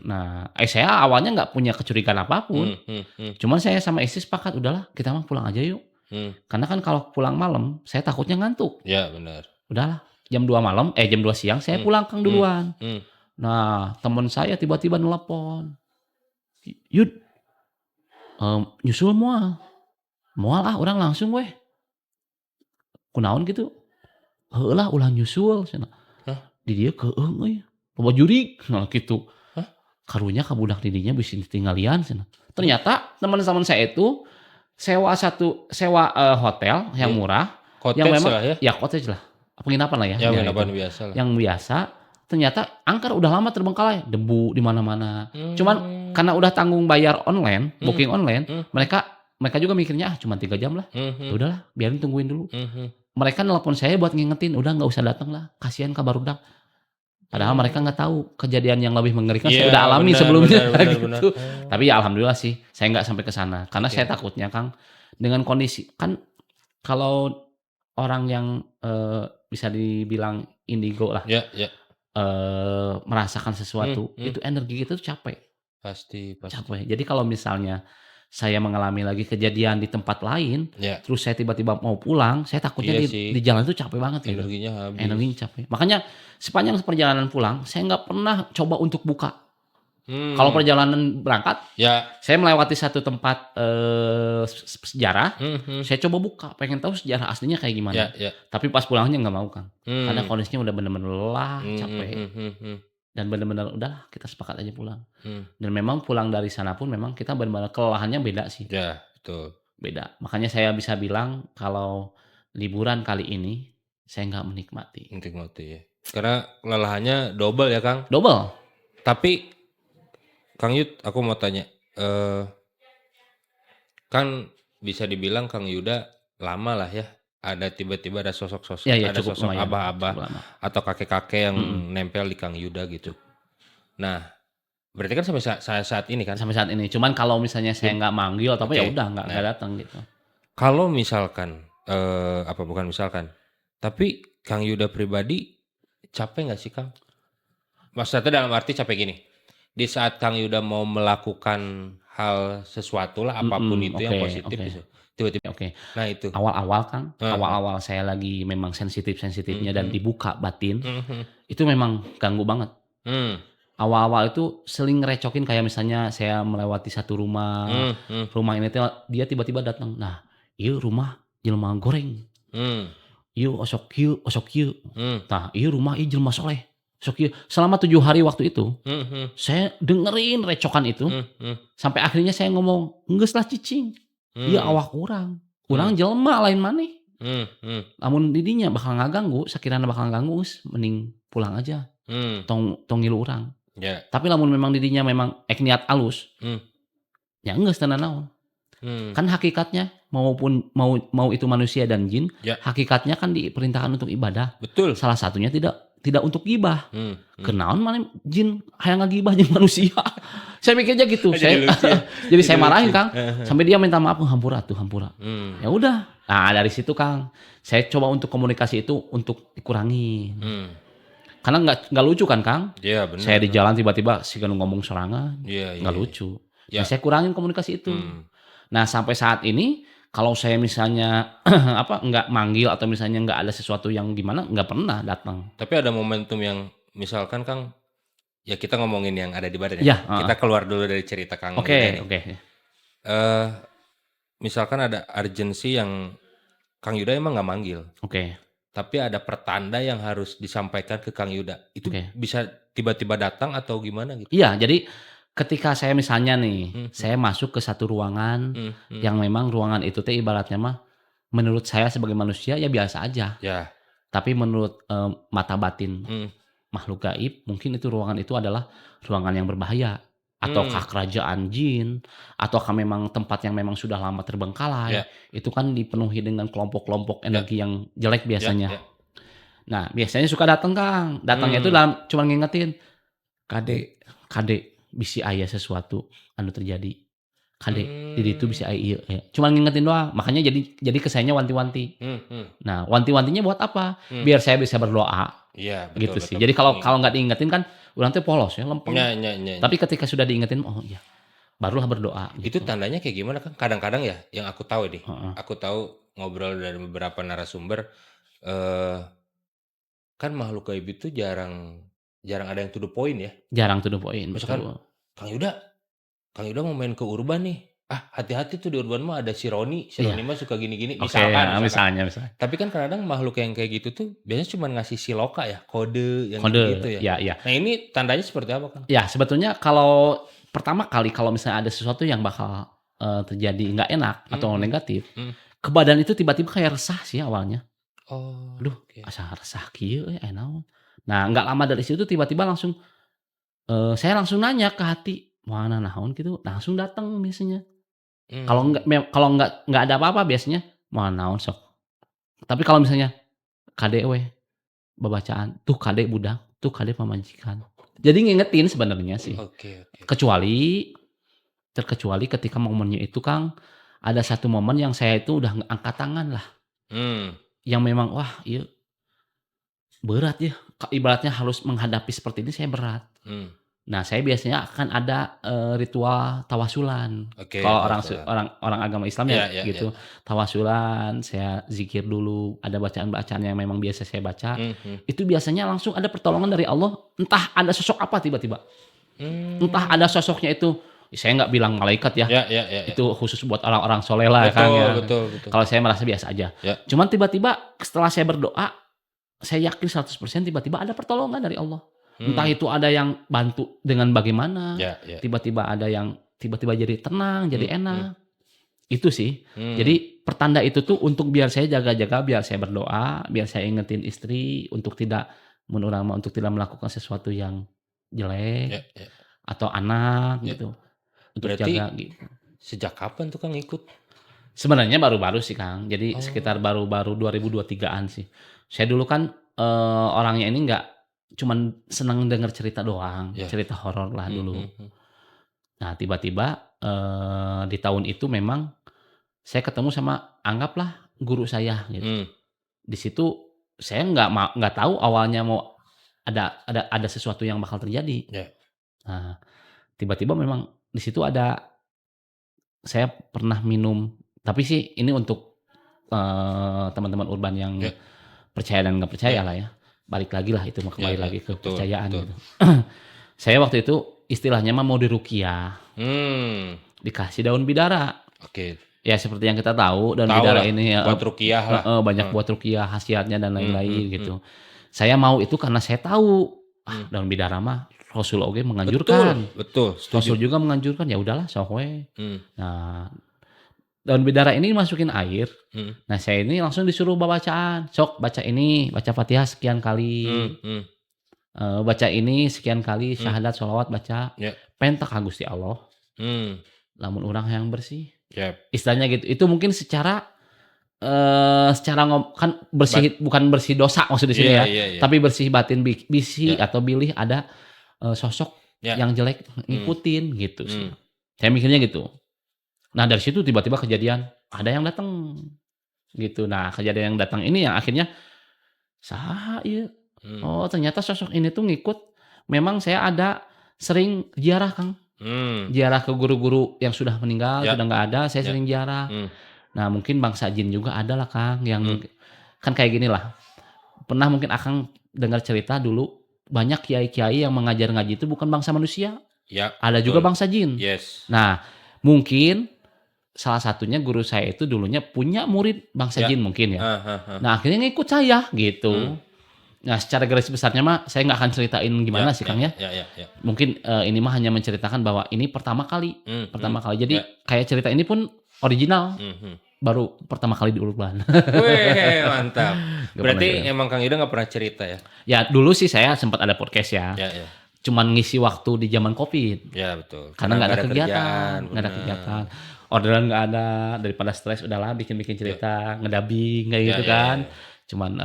Nah, saya awalnya nggak punya kecurigaan apapun. Cuman saya sama istri sepakat, udahlah kita mah pulang aja yuk. Karena kan kalau pulang malam, saya takutnya ngantuk.
Ya benar.
Udahlah, jam 2 siang saya pulang Kang duluan. Nah, teman saya tiba-tiba nelpon. Yud, nyusul moal ah, orang langsung weh. Kunaon gitu. Heulah ulah nyusul cenah. Di dia keung euy. Loba jurig nah gitu. Karunya ka budak didinya bisa ditinggalian cenah. Ternyata teman-teman saya itu sewa hotel yang murah,
Cottage
yang memang
lah ya.
cottage lah, penginapan lah ya.
Ya,
Ya,
penginapan
itu.
biasa lah.
Yang biasa, ternyata angker udah lama terbengkalai, debu di mana-mana. Cuman karena udah tanggung bayar online, booking online, mereka juga mikirnya cuma 3 jam lah. Ya udahlah, biarin tungguin dulu. Mereka nelpon saya buat ngingetin, udah nggak usah datang lah, kasihan ka barudak. Padahal mereka nggak tahu kejadian yang lebih mengerikan saya udah alami sebelumnya gitu. Tapi ya alhamdulillah sih saya nggak sampai ke sana karena saya takutnya Kang dengan kondisi kan kalau orang yang bisa dibilang indigo lah merasakan sesuatu itu energi kita tuh capek.
Pasti.
Capek. Jadi kalau misalnya saya mengalami lagi kejadian di tempat lain, terus saya tiba-tiba mau pulang, saya takutnya di jalan itu capek banget gitu.
Energinya habis.
Energinya capek. Makanya sepanjang perjalanan pulang, saya nggak pernah coba untuk buka. Kalau perjalanan berangkat, saya melewati satu tempat sejarah, saya coba buka, pengen tahu sejarah aslinya kayak gimana. Tapi pas pulangnya nggak mau Kang, karena kondisinya udah bener-bener lelah, capek. Dan benar-benar udahlah kita sepakat aja pulang. Dan memang pulang dari sana pun memang kita benar-benar kelelahannya beda sih.
Ya, betul.
Beda. Makanya saya bisa bilang kalau liburan kali ini saya nggak menikmati.
Ya. Karena kelelahannya double ya Kang.
Double.
Tapi Kang Yud, aku mau tanya. Kan bisa dibilang Kang Yuda lama lah ya. Ada tiba-tiba ada sosok-sosok, ada sosok abah-abah atau kakek-kakek yang nempel di Kang Yuda gitu. Nah, berarti kan sampai saat ini kan?
Sampai saat ini. Cuman kalau misalnya saya nggak manggil atau apa ya udah nggak datang gitu.
Kalau misalkan, bukan misalkan, tapi Kang Yuda pribadi capek nggak sih Kang? Maksudnya dalam arti capek gini. Di saat Kang Yuda mau melakukan hal sesuatu lah apapun itu yang positif gitu. Tiba-tiba. Nah itu.
Awal-awal Kang, awal-awal saya lagi memang sensitifnya dan dibuka batin, itu memang ganggu banget. Awal-awal itu sering ngerecokin kayak misalnya saya melewati satu rumah, rumah ini dia tiba-tiba datang. Nah, iya rumah jelema goreng. Iya osok kieu. Nah, iya rumah iya jelema soleh. Osok kieu. Selama 7 hari waktu itu, saya dengerin recokan itu, sampai akhirnya saya ngomong, geus lah cicing. Iya awak urang jelema lain maneh. Lamun didinya bakal ngaganggu, sakirana bakal ngaganggu, mending pulang aja. Tong ngilu urang. Tapi lamun memang didinya memang niat alus, ya geus teu naon. Kan hakikatnya mau itu manusia dan jin, hakikatnya kan diperintahkan untuk ibadah.
Betul.
Salah satunya tidak untuk gibah. Kenaon maneh jin hayang ngagibah jeung manusia. Saya mikirnya gitu.
Jadi lucu ya.
Jadi saya
lucu.
marahin Kang, sampai dia minta maaf, hampura. Ya udah. Nah dari situ Kang, saya coba untuk komunikasi itu untuk dikurangi. Karena nggak lucu kan Kang?
Iya benar.
Saya di jalan tiba-tiba si Ganu ngomong serangan,
Iya.
nggak lucu.
Ya.
Nah, saya kurangin komunikasi itu. Nah sampai saat ini kalau saya misalnya nggak manggil atau misalnya nggak ada sesuatu yang gimana, nggak pernah datang.
Tapi ada momentum yang misalkan Kang, ya kita ngomongin yang ada di badan
Ya,
Kita keluar dulu dari cerita Kang.
Oke.
Misalkan ada urgensi yang Kang Yuda emang nggak manggil.
Oke.
Tapi ada pertanda yang harus disampaikan ke Kang Yuda. Itu bisa tiba-tiba datang atau gimana gitu?
Iya, jadi ketika saya misalnya nih, saya masuk ke satu ruangan yang memang ruangan itu teh ibaratnya mah menurut saya sebagai manusia ya biasa aja.
Ya.
Tapi menurut mata batin makhluk gaib, mungkin itu ruangan itu adalah ruangan yang berbahaya. Ataukah kerajaan jin, ataukah memang tempat yang memang sudah lama terbengkalai. Itu kan dipenuhi dengan kelompok-kelompok energi yang jelek biasanya. Nah, biasanya suka datang Kang. Datangnya itu cuma ngingetin, Kade, bisi aya sesuatu anu terjadi. Kade, di itu bisa aya ya. Cuma ngingetin doang. Makanya jadi kesannya wanti-wanti. Nah, wanti-wantinya buat apa? Biar saya bisa berdoa.
Iya, betul.
Gitu sih. Jadi kalau nggak diingetin kan orang tuh polos ya, lempeng.
Ya.
Tapi ketika sudah diingetin, oh iya, barulah berdoa.
Itu tandanya kayak gimana kan? Kadang-kadang ya, yang aku tahu nih,
Heeh.
aku tahu ngobrol dari beberapa narasumber, kan makhluk gaib itu jarang ada yang to the point ya.
Jarang to the point.
Misalkan,
betul.
Kang Yuda mau main ke Urban nih. Hati-hati tuh di Urban mah ada si Roni mah suka gini-gini.
Oke, misalnya.
Tapi kan kadang-kadang makhluk yang kayak gitu tuh biasanya cuma ngasih siloka ya, kode yang
Kode,
gitu ya.
ya.
Nah ini tandanya seperti apa Kang?
Ya, sebetulnya kalau pertama kali kalau misalnya ada sesuatu yang bakal terjadi nggak enak atau negatif, ke badan itu tiba-tiba kayak resah sih awalnya.
Oh.
Aduh, asa resah kieu naon. Nah, nggak lama dari situ tiba-tiba langsung saya langsung nanya ke hati, mana naon gitu, langsung datang biasanya. Kalau nggak ada apa-apa biasanya, mana naon sok. Tapi kalau misalnya kade we babacaan, tuh kade budak, tuh kade pamajikan. Jadi ngingetin sebenarnya sih.
Oke.
Terkecuali ketika momennya itu Kang, ada satu momen yang saya itu udah angkat tangan lah. Yang memang wah iya berat ya. Ibaratnya harus menghadapi seperti ini saya berat. Nah, saya biasanya akan ada ritual tawasulan. Kalau orang agama Islam ya gitu. Tawasulan, saya zikir dulu, ada bacaan-bacaan yang memang biasa saya baca. Itu biasanya langsung ada pertolongan dari Allah, entah ada sosok apa tiba-tiba. Entah ada sosoknya itu, saya nggak bilang malaikat ya. Itu khusus buat orang-orang soleh lah Kang ya.
Betul.
Kalau saya merasa biasa aja. Cuman tiba-tiba setelah saya berdoa, saya yakin 100% tiba-tiba ada pertolongan dari Allah. Entah itu ada yang bantu dengan bagaimana, tiba-tiba ada yang tiba-tiba jadi tenang, jadi enak. Itu sih. Jadi pertanda itu tuh untuk biar saya jaga-jaga, biar saya berdoa, biar saya ingetin istri untuk tidak untuk tidak melakukan sesuatu yang jelek atau anak gitu. Untuk
berarti
jaga gitu.
Sejak kapan tuh Kang ikut?
Sebenarnya baru-baru sih Kang. Jadi sekitar baru 2023-an sih. Saya dulu kan orangnya ini nggak cuman senang denger cerita doang, cerita horor lah dulu. Nah, tiba-tiba di tahun itu memang saya ketemu sama anggaplah guru saya gitu. Di situ saya nggak tahu awalnya mau ada sesuatu yang bakal terjadi. Nah, tiba-tiba memang di situ saya pernah minum, tapi sih ini untuk teman-teman urban yang percaya dan nggak percaya lah ya. Balik lagi lah itu kembali lagi ke kepercayaan gitu. Saya waktu itu istilahnya mah mau diruqyah. Dikasih daun bidara.
Oke.
Ya seperti yang kita tahu daun bidara ini
buat ruqyah lah.
Banyak buat ruqyah khasiatnya dan lain-lain gitu. Saya mau itu karena saya tahu daun bidara mah Rasul oge menganjurkan.
Betul.
Rasul juga menganjurkan, ya udahlah sok we. Nah, daun bidara ini dimasukin air. Nah, saya ini langsung disuruh bacaan. Sok baca ini, baca Fatihah sekian kali. Baca ini sekian kali, syahadat, sholawat baca. Pentak ka Gusti Allah. Lamun urang yang bersih. Istilahnya gitu. Itu mungkin secara kan bersih, bukan bersih dosa maksud di sini ya. Tapi bersih batin bisi atau bilih ada sosok
Ya.
yang jelek ngikutin gitu sih. Saya mikirnya gitu. Nah dari situ tiba-tiba kejadian ada yang datang gitu. Nah kejadian yang datang ini yang akhirnya saha ieu. Oh ternyata sosok ini tuh ngikut. Memang saya ada sering ziarah Kang. Ziarah ke guru-guru yang sudah meninggal, sudah nggak ada, saya sering ziarah. Nah mungkin bangsa jin juga ada lah Kang yang kan kayak gini lah. Pernah mungkin Akang dengar cerita dulu banyak kiai-kiai yang mengajar ngaji itu bukan bangsa manusia.
Ya.
Ada juga bangsa jin.
Yes.
Nah, mungkin salah satunya guru saya itu dulunya punya murid bangsa jin mungkin ya. Nah, akhirnya ngikut saya gitu. Nah, secara garis besarnya mah saya nggak akan ceritain gimana sih Kang ya. Mungkin ini mah hanya menceritakan bahwa ini pertama kali. Jadi kayak cerita ini pun original. Baru pertama kali di Urban.
Wih, mantap. Berarti emang Kang Yuda nggak pernah cerita ya?
Ya dulu sih saya sempat ada podcast ya.
Ya.
Cuman ngisi waktu di zaman Covid.
Ya betul.
Karena nggak ada kegiatan, orderan nggak ada, daripada stres udahlah bikin cerita, ngedabing kayak gitu kan. Cuman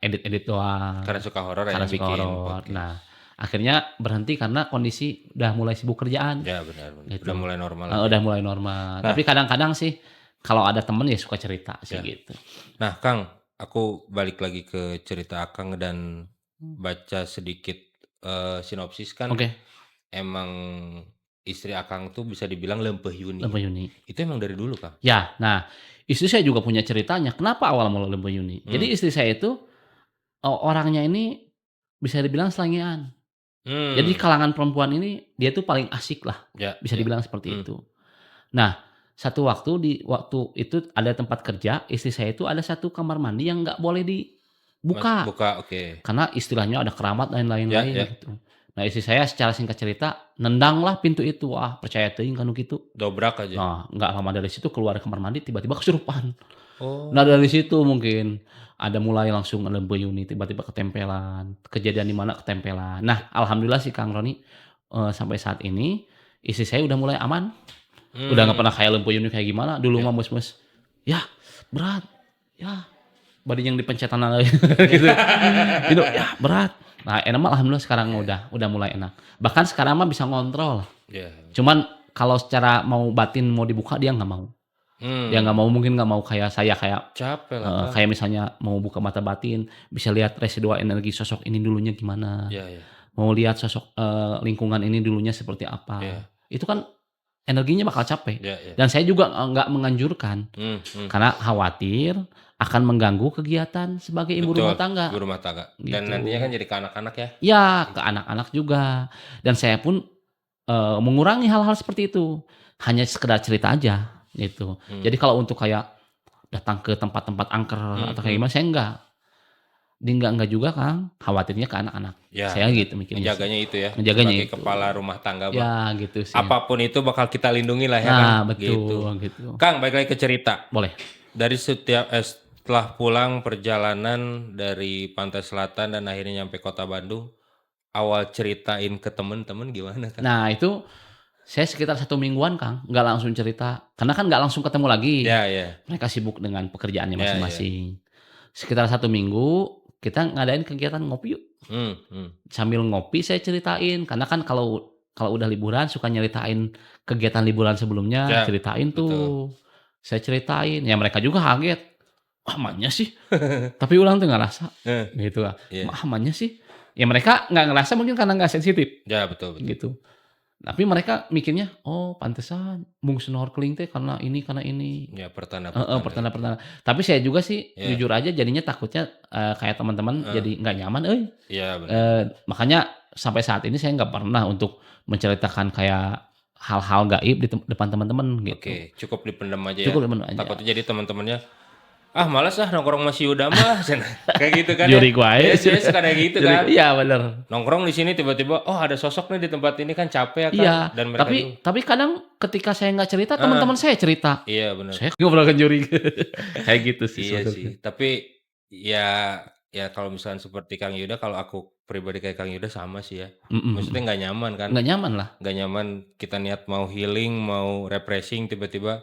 edit doang.
Karena suka horor ya.
Karena suka horor. Nah akhirnya berhenti karena kondisi udah mulai sibuk kerjaan.
Ya benar.
Gitu.
Udah mulai normal.
Udah mulai normal. Nah. Tapi kadang-kadang sih kalau ada temen ya suka cerita sih gitu.
Nah Kang, aku balik lagi ke cerita Akang dan baca sedikit sinopsis kan. Emang istri Akang tuh bisa dibilang lempeh Yuni. Itu emang dari dulu Kang?
Ya, nah istri saya juga punya ceritanya. Kenapa awal mula lempeh Yuni? Jadi istri saya itu orangnya ini bisa dibilang selengean. Jadi kalangan perempuan ini dia tuh paling asik lah. Bisa dibilang seperti itu. Nah satu waktu itu ada tempat kerja, istri saya itu ada satu kamar mandi yang nggak boleh dibuka. Karena istilahnya ada keramat dan lain-lain gitu. Nah istri saya secara singkat cerita nendang lah pintu itu. Wah percaya teuing kanu gitu.
Dobrak aja.
Nah nggak lama dari situ keluar kamar mandi tiba-tiba kesurupan. Nah dari situ mungkin ada mulai langsung lempeh Yuni tiba-tiba ketempelan. Kejadian di mana ketempelan. Nah alhamdulillah sih Kang Roni sampai saat ini istri saya udah mulai aman. Udah nggak pernah kayak lempeh Yuni kayak gimana. Dulu mah mus-mus. Ya berat. Ya badi yang dipencetan gitu. Gitu ya berat. Nah enak mah alhamdulillah sekarang udah mulai enak. Bahkan sekarang mah bisa ngontrol. Cuman kalau secara mau batin mau dibuka dia nggak mau. Dia nggak mau, mungkin nggak mau kayak saya
capek lah.
Kayak misalnya mau buka mata batin bisa lihat residual energi sosok ini dulunya gimana. Mau lihat sosok lingkungan ini dulunya seperti apa. Itu kan energinya bakal capek. Dan saya juga nggak menganjurkan karena khawatir akan mengganggu kegiatan sebagai ibu rumah tangga.
Ibu rumah tangga.
Gitu.
Dan nantinya kan jadi ke anak-anak ya?
Ya, ke anak-anak juga. Dan saya pun mengurangi hal-hal seperti itu. Hanya sekedar cerita aja gitu. Jadi kalau untuk kayak datang ke tempat-tempat angker atau kayak gimana, saya enggak juga Kang. Khawatirnya ke anak-anak. Saya gitu mikirnya.
Menjaganya itu ya.
Menjaganya
sebagai
itu.
Kepala rumah tangga.
Ya gitu sih.
Apapun itu bakal kita lindungi lah ya.
Nah betul gitu.
Kang balik lagi ke cerita.
Boleh.
Dari setelah pulang perjalanan dari Pantai Selatan dan akhirnya nyampe Kota Bandung, awal ceritain ke temen-temen gimana Kang?
Nah itu saya sekitar 1 mingguan Kang, nggak langsung cerita. Karena kan nggak langsung ketemu lagi. Mereka sibuk dengan pekerjaannya masing-masing. Sekitar 1 minggu kita ngadain kegiatan ngopi yuk. Sambil ngopi saya ceritain. Karena kan kalau udah liburan suka nyeritain kegiatan liburan sebelumnya. Ceritain tuh. Betul. Saya ceritain. Ya mereka juga kaget. Amannya sih. Tapi ulang tuh ngerasa. Gitu lah. Amannya sih. Ya mereka nggak ngerasa mungkin karena nggak sensitif.
Ya betul.
Gitu. Tapi mereka mikirnya, oh pantesan mung snorkeling teh karena ini.
Ya pertanda.
Tapi saya juga sih jujur aja jadinya takutnya kayak teman-teman jadi nggak nyaman.
Iya benar.
Makanya sampai saat ini saya nggak pernah untuk menceritakan kayak hal-hal gaib di depan teman-teman gitu.
Oke, cukup dipendam aja Takutnya jadi teman-temannya malas nongkrong masih udah mah kayak gitu kan.
Juri gua ya.
Kayak gitu kan.
Iya benar.
Nongkrong di sini tiba-tiba ada sosok nih di tempat ini kan capek ya kan.
Iya.
Dan mereka
tapi kadang ketika saya nggak cerita teman-teman saya cerita.
Iya benar.
Saya ngobrol ke juri kayak gitu sih.
Iya sih. Tapi ya kalau misalnya seperti Kang Yuda, kalau aku pribadi kayak Kang Yuda sama sih ya. Maksudnya nggak nyaman kan.
Nggak nyaman lah.
Nggak nyaman kita niat mau healing, mau refreshing tiba-tiba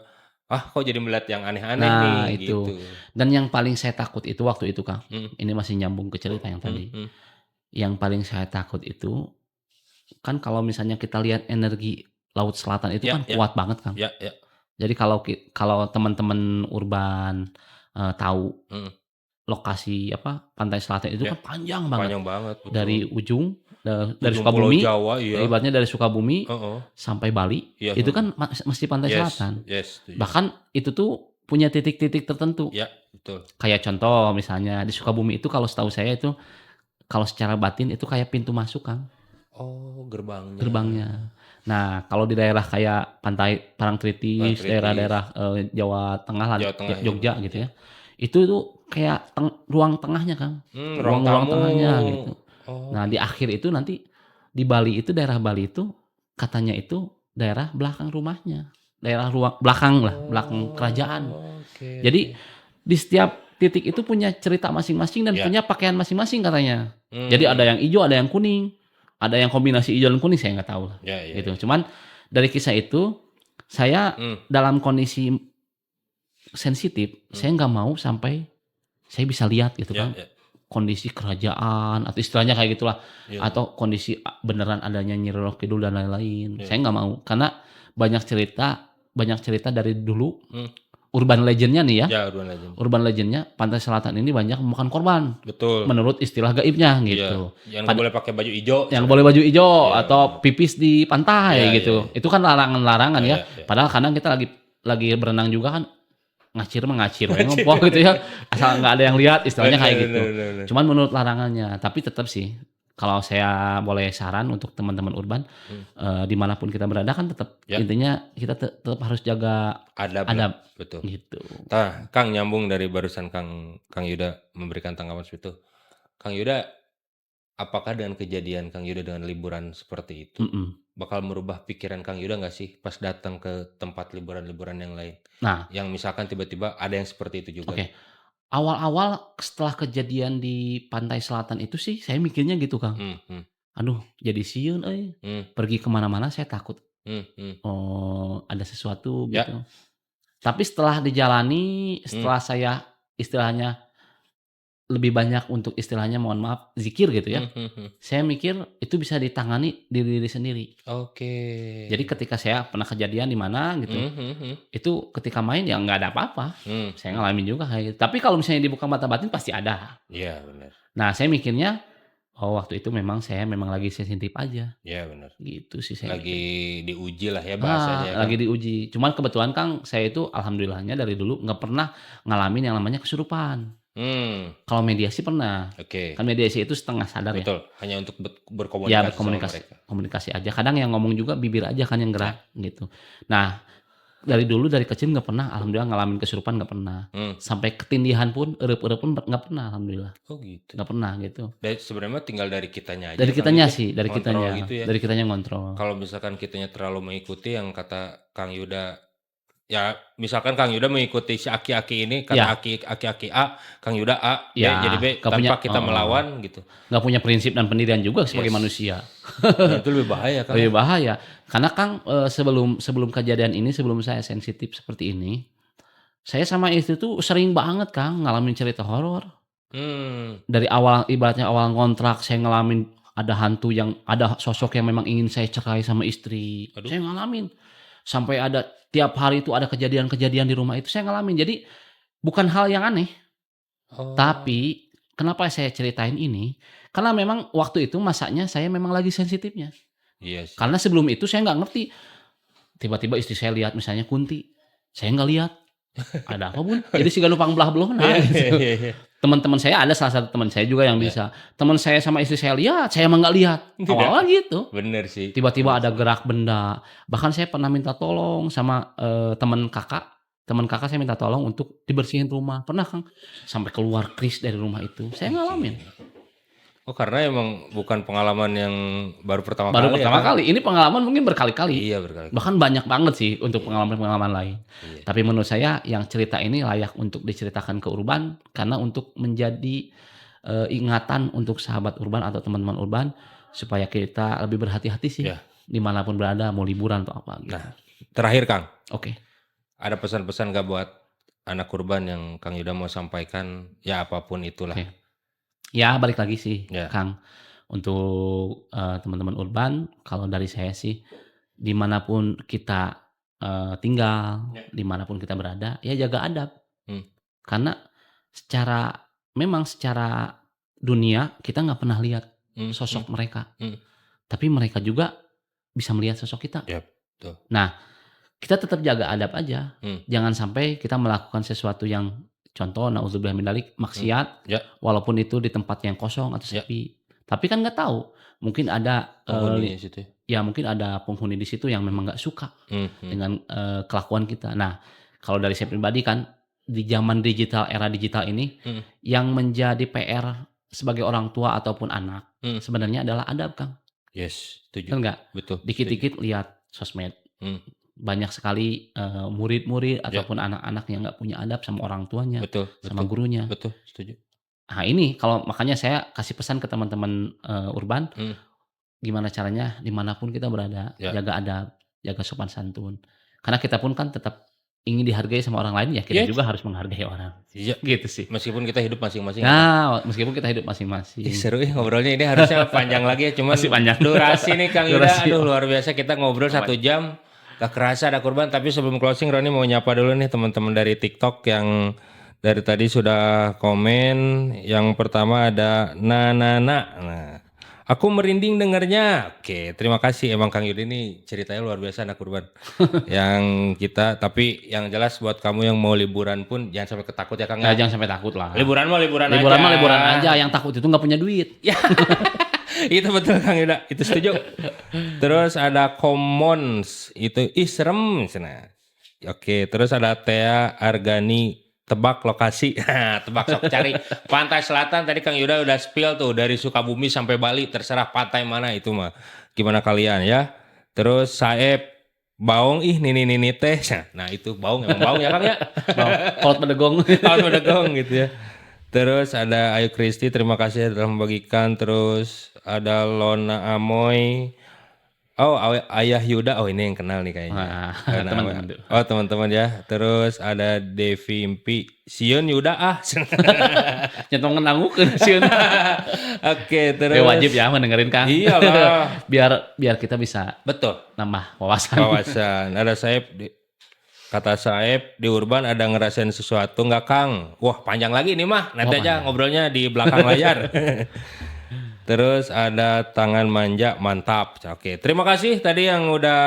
kok jadi melihat yang aneh-aneh nih
itu. Gitu. Dan yang paling saya takut itu waktu itu Kang. Ini masih nyambung ke cerita yang tadi. Yang paling saya takut itu kan kalau misalnya kita lihat energi Laut Selatan itu
Ya,
kan
ya.
kuat banget, Kang.
Ya, ya.
Jadi kalau teman-teman urban tahu
Hmm.
lokasi pantai selatan itu
Ya,
kan panjang banget.
Panjang banget, betul.
Dari ujung dari
Ujung Pulau
Sukabumi,
Jawa, iya.
ibaratnya dari Sukabumi
Heeh.
sampai Bali,
Iya,
itu kan mesti pantai selatan.
Yes, setuju.
Bahkan itu tuh punya titik-titik tertentu.
Ya, betul.
Kayak contoh misalnya di Sukabumi itu kalau setahu saya itu kalau secara batin itu kayak pintu masuk, Kang.
Oh, gerbangnya.
Gerbangnya. Nah, kalau di daerah kayak Pantai Parangtritis,
Parangtritis.
daerah-daerah Jawa Tengah lah,
Jawa Tengah,
Jogja
iya.
gitu ya. Itu tuh kayak ruang tengahnya, Kang.
Ruang
Ruang
tamu.
tengahnya gitu.
Oh.
Nah, di akhir itu nanti di Bali itu daerah Bali itu katanya itu daerah belakang rumahnya. Daerah ruang belakang lah, belakang kerajaan.
Oke.
Jadi di setiap titik itu punya cerita masing-masing dan
Ya.
punya pakaian masing-masing katanya.
Hmm.
Jadi ada yang hijau, ada yang kuning. Ada yang kombinasi hijau dan kuning, saya nggak tahu lah.
Ya, ya,
Gitu.
ya.
Cuman dari kisah itu saya dalam kondisi sensitif, saya nggak mau sampai saya bisa lihat gitu
Ya,
kan.
ya.
Kondisi kerajaan atau istilahnya kayak gitulah.
Ya.
Atau kondisi beneran adanya Nyi Roro Kidul dan lain-lain.
Ya.
Saya nggak mau karena banyak cerita dari dulu. Urban legendnya nih ya.
Ya, urban legend.
Urban legendnya Pantai Selatan ini banyak memakan korban.
Betul.
Menurut istilah gaibnya gitu.
Yang nggak boleh pakai baju hijau.
Yang boleh baju hijau
Ya.
atau pipis di pantai
Ya,
gitu.
ya.
Itu kan larangan-larangan
Ya,
ya.
ya.
Padahal kadang kita lagi berenang juga kan ngacir ngompol gitu ya. Asal nggak ada yang lihat istilahnya kayak gitu.
Bener.
Cuman menurut larangannya, tapi tetap sih kalau saya boleh saran untuk teman-teman urban dimanapun kita berada kan tetap
Ya.
intinya kita tetap harus jaga adab.
Betul.
Gitu.
Nah, Kang nyambung dari barusan Kang Yuda memberikan tanggapan seperti itu. Kang Yuda, apakah dengan kejadian Kang Yuda dengan liburan seperti itu bakal merubah pikiran Kang Yuda nggak sih pas datang ke tempat liburan-liburan yang lain?
Nah,
yang misalkan tiba-tiba ada yang seperti itu juga.
Oke. Awal-awal setelah kejadian di Pantai Selatan itu sih saya mikirnya gitu, Kang. Aduh, jadi sieun euy. Pergi kemana-mana saya takut. Oh, ada sesuatu
Ya.
gitu. Tapi setelah dijalani, setelah saya istilahnya lebih banyak untuk istilahnya mohon maaf zikir gitu ya. Saya mikir itu bisa ditangani diri sendiri.
Oke.
Jadi ketika saya pernah kejadian di mana gitu, itu ketika main ya nggak ada apa-apa. Saya ngalamin juga kayak gitu. Tapi kalau misalnya dibuka mata batin pasti ada.
Iya benar.
Nah saya mikirnya, oh waktu itu saya memang lagi sensitif aja.
Iya benar.
Gitu sih saya.
Lagi diuji lah ya bahasanya. Kan?
Lagi diuji. Cuman kebetulan Kang, saya itu alhamdulillahnya dari dulu nggak pernah ngalamin yang namanya kesurupan. Kalau mediasi pernah.
Oke.
Kan mediasi itu setengah sadar ya.
Betul. Hanya untuk berkomunikasi.
Ya berkomunikasi aja. Kadang yang ngomong juga bibir aja kan yang gerak gitu. Nah dari kecil nggak pernah, alhamdulillah ngalamin kesurupan nggak pernah. Sampai ketindihan pun, erup pun nggak pernah, alhamdulillah.
Oh gitu.
Nggak pernah gitu.
Dan sebenarnya tinggal dari kitanya aja.
Dari kitanya
kan,
sih, dari kitanya.
gitu ya.
Dari kitanya ngontrol.
Kalau misalkan kitanya terlalu mengikuti yang kata Kang Yuda, ya misalkan Kang Yuda mengikuti si aki-aki ini, kata aki-aki A, Kang Yuda A, B
Ya,
jadi B, tanpa kita melawan gitu.
Nggak punya prinsip dan pendirian juga sebagai manusia.
Nah, itu lebih bahaya kan?
Lebih bahaya. Karena Kang sebelum kejadian ini, sebelum saya sensitif seperti ini, saya sama istri tuh sering banget Kang ngalamin cerita horor. Dari awal, ibaratnya awal kontrak saya ngalamin ada hantu ada sosok yang memang ingin saya cerai sama istri.
Aduh.
Saya ngalamin. Sampai ada tiap hari itu ada kejadian-kejadian di rumah itu saya ngalamin. Jadi bukan hal yang aneh. Tapi kenapa saya ceritain ini? Karena memang waktu itu masanya saya memang lagi sensitifnya.
Iya sih.
Karena sebelum itu saya nggak ngerti. Tiba-tiba istri saya lihat misalnya Kunti. Saya nggak lihat. Ada apa Bun? Jadi si galupang belah belah. Nah, gitu. Teman-teman saya ada salah satu teman saya juga yang bisa. Teman saya sama istri saya lihat, saya emang nggak lihat. Awalnya gitu.
Bener sih.
Tiba-tiba ada gerak benda. Bahkan saya pernah minta tolong sama teman kakak saya minta tolong untuk dibersihin rumah. Pernah Kang sampai keluar kris dari rumah itu. Saya ngalamin.
Oh karena emang bukan pengalaman yang baru pertama
kali. Ini pengalaman mungkin berkali-kali.
Iya berkali-kali.
Bahkan banyak banget sih untuk pengalaman-pengalaman lain.
Iya.
Tapi menurut saya yang cerita ini layak untuk diceritakan ke urban karena untuk menjadi ingatan untuk sahabat urban atau teman-teman urban supaya kita lebih berhati-hati sih dimanapun berada, mau liburan atau apa gitu.
Nah terakhir Kang.
Oke.
Ada pesan-pesan gak buat anak urban yang Kang Yuda mau sampaikan ya apapun itulah.
Ya balik lagi sih Kang. Untuk teman-teman urban, kalau dari saya sih dimanapun kita tinggal, dimanapun kita berada, ya jaga adab. Karena memang secara dunia kita nggak pernah lihat sosok mereka, tapi mereka juga bisa melihat sosok kita.
Yap, betul.
Nah, kita tetap jaga adab aja. Jangan sampai kita melakukan sesuatu yang contoh naudzubillah min dzalik maksiat, walaupun itu di tempat yang kosong atau sepi. Tapi kan nggak tahu, mungkin ada mungkin ada penghuni di situ yang memang nggak suka dengan kelakuan kita. Nah, kalau dari saya pribadi kan di zaman digital, era digital ini, yang menjadi PR sebagai orang tua ataupun anak sebenarnya adalah adab, Kang.
Yes, setuju.
Kan nggak?
Betul.
Dikit-dikit lihat sosmed. Banyak sekali murid-murid ataupun anak-anak yang nggak punya adab sama orang tuanya, sama gurunya.
Betul, setuju.
Nah ini makanya saya kasih pesan ke teman-teman urban, gimana caranya dimanapun kita berada, jaga adab, jaga sopan santun. Karena kita pun kan tetap ingin dihargai sama orang lain, ya kita juga harus menghargai orang.
Iya,
gitu sih.
Meskipun kita hidup masing-masing.
Nah, meskipun kita hidup masing-masing.
Seru ya ngobrolnya, ini harusnya panjang lagi ya, cuman
masih panjang.
Durasi nih Kang Yuda, aduh luar biasa, kita ngobrol 1 jam. Gak kerasa ada kurban, tapi sebelum closing Roni mau nyapa dulu nih teman-teman dari TikTok yang dari tadi sudah komen. Yang pertama ada Nana. Nah, aku merinding dengarnya. Oke, terima kasih. Emang Kang Yudi ini ceritanya luar biasa anak kurban. Yang kita, tapi yang jelas buat kamu yang mau liburan pun jangan sampai ketakut ya Kang.
Ya, jangan sampai takut lah.
Liburan mah liburan
aja. Yang takut itu nggak punya duit.
Ya. Itu betul Kang Yuda, itu setuju. Terus ada Commons, itu serem. Nah. Oke, terus ada Thea Argani, tebak lokasi. Tebak sok cari. Pantai Selatan tadi Kang Yuda udah spill tuh dari Sukabumi sampai Bali, terserah pantai mana itu mah. Gimana kalian ya? Terus Saeb Baung nini teh. Nah, itu Baung emang Baung ya Kang ya?
Kaut Medegong.
Kaut Medegong gitu ya. Terus ada Ayu Kristi, terima kasih telah membagikan. Terus ada Lona Amoy. Oh, Ayah Yuda. Oh, ini yang kenal nih kayaknya.
Teman-teman.
Oh, teman-teman ya. Terus ada Devi Impi. Sion Yuda
Nyetong nanggukeun Sion.
Oke, terus
wajib ya mendengarin Kang.
Iya lah.
biar kita bisa nambah
wawasan. Ada Saeb kata Saeb di urban ada ngerasain sesuatu nggak Kang? Wah panjang lagi ini mah, nanti aja ngobrolnya di belakang layar. Terus ada tangan manja, mantap. Oke, terima kasih tadi yang udah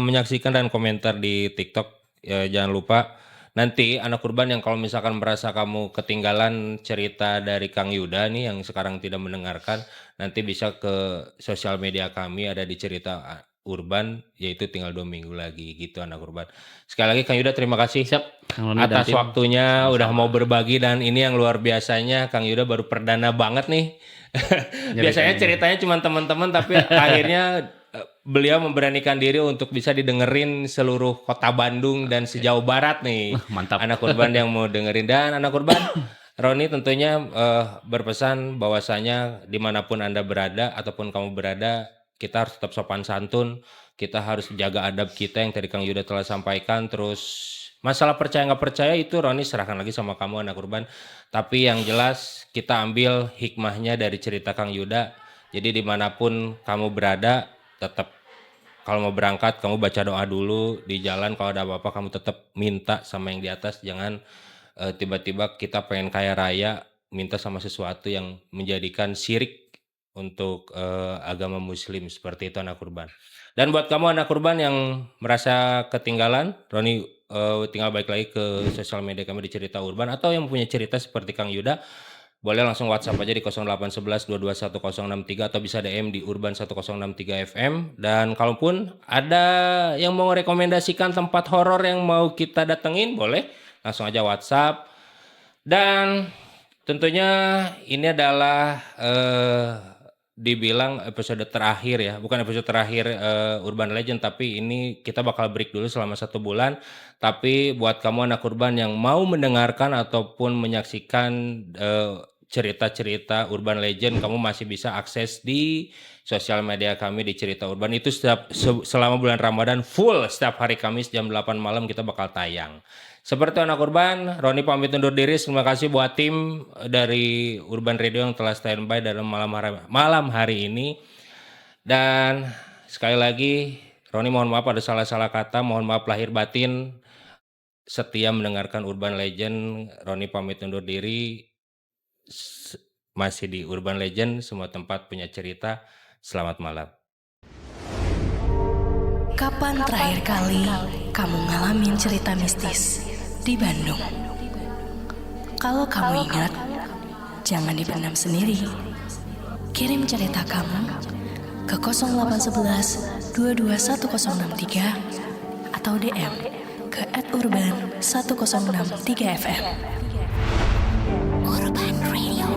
menyaksikan dan komentar di TikTok. Jangan lupa nanti anak urban yang kalau misalkan merasa kamu ketinggalan cerita dari Kang Yuda nih yang sekarang tidak mendengarkan, nanti bisa ke sosial media kami, ada di cerita urban, yaitu tinggal 2 minggu lagi gitu anak urban. Sekali lagi Kang Yuda terima kasih atas waktunya udah mau berbagi, dan ini yang luar biasanya Kang Yuda baru perdana banget nih. Biasanya ceritanya cuma teman-teman, tapi akhirnya beliau memberanikan diri untuk bisa didengerin seluruh kota Bandung dan sejauh barat nih.
Mantap.
Anak urban yang mau dengerin, dan anak urban Roni tentunya berpesan bahwasanya dimanapun Anda berada ataupun kamu berada, kita harus tetap sopan santun, kita harus jaga adab kita yang tadi Kang Yuda telah sampaikan. Terus masalah percaya nggak percaya itu Roni serahkan lagi sama kamu anak urban. Tapi yang jelas kita ambil hikmahnya dari cerita Kang Yuda. Jadi dimanapun kamu berada, tetap kalau mau berangkat kamu baca doa dulu di jalan. Kalau ada apa-apa kamu tetap minta sama yang di atas. Jangan tiba-tiba kita pengen kaya raya minta sama sesuatu yang menjadikan syirik untuk agama muslim, seperti itu anak urban. Dan buat kamu anak urban yang merasa ketinggalan, Roni tinggal balik lagi ke sosial media kami di Cerita Urban, atau yang punya cerita seperti Kang Yuda, boleh langsung WhatsApp aja di 0811 221 063 atau bisa DM di Urban 1063 FM. Dan kalaupun ada yang mau rekomendasikan tempat horor yang mau kita datengin, boleh langsung aja WhatsApp. Dan tentunya ini adalah dibilang episode terakhir ya, bukan episode terakhir Urban Legend, tapi ini kita bakal break dulu selama 1 bulan. Tapi buat kamu anak urban yang mau mendengarkan ataupun menyaksikan cerita-cerita Urban Legend kamu masih bisa akses di sosial media kami di Cerita Urban. Itu selama bulan Ramadan full setiap hari Kamis jam 8 malam kita bakal tayang. Seperti anak Urban, Roni pamit undur diri. Terima kasih buat tim dari Urban Radio yang telah standby dalam malam hari ini. Dan sekali lagi Roni mohon maaf ada salah-salah kata, mohon maaf lahir batin. Setia mendengarkan Urban Legend, Roni pamit undur diri. Masih di Urban Legend, semua tempat punya cerita. Selamat malam.
Kapan terakhir kali kamu ngalamin cerita mistis di Bandung? Kalau kamu ingat, jangan dipendam sendiri. Kirim cerita kamu ke 0811 221063 atau DM ke @urban1063fm. Urban Radio.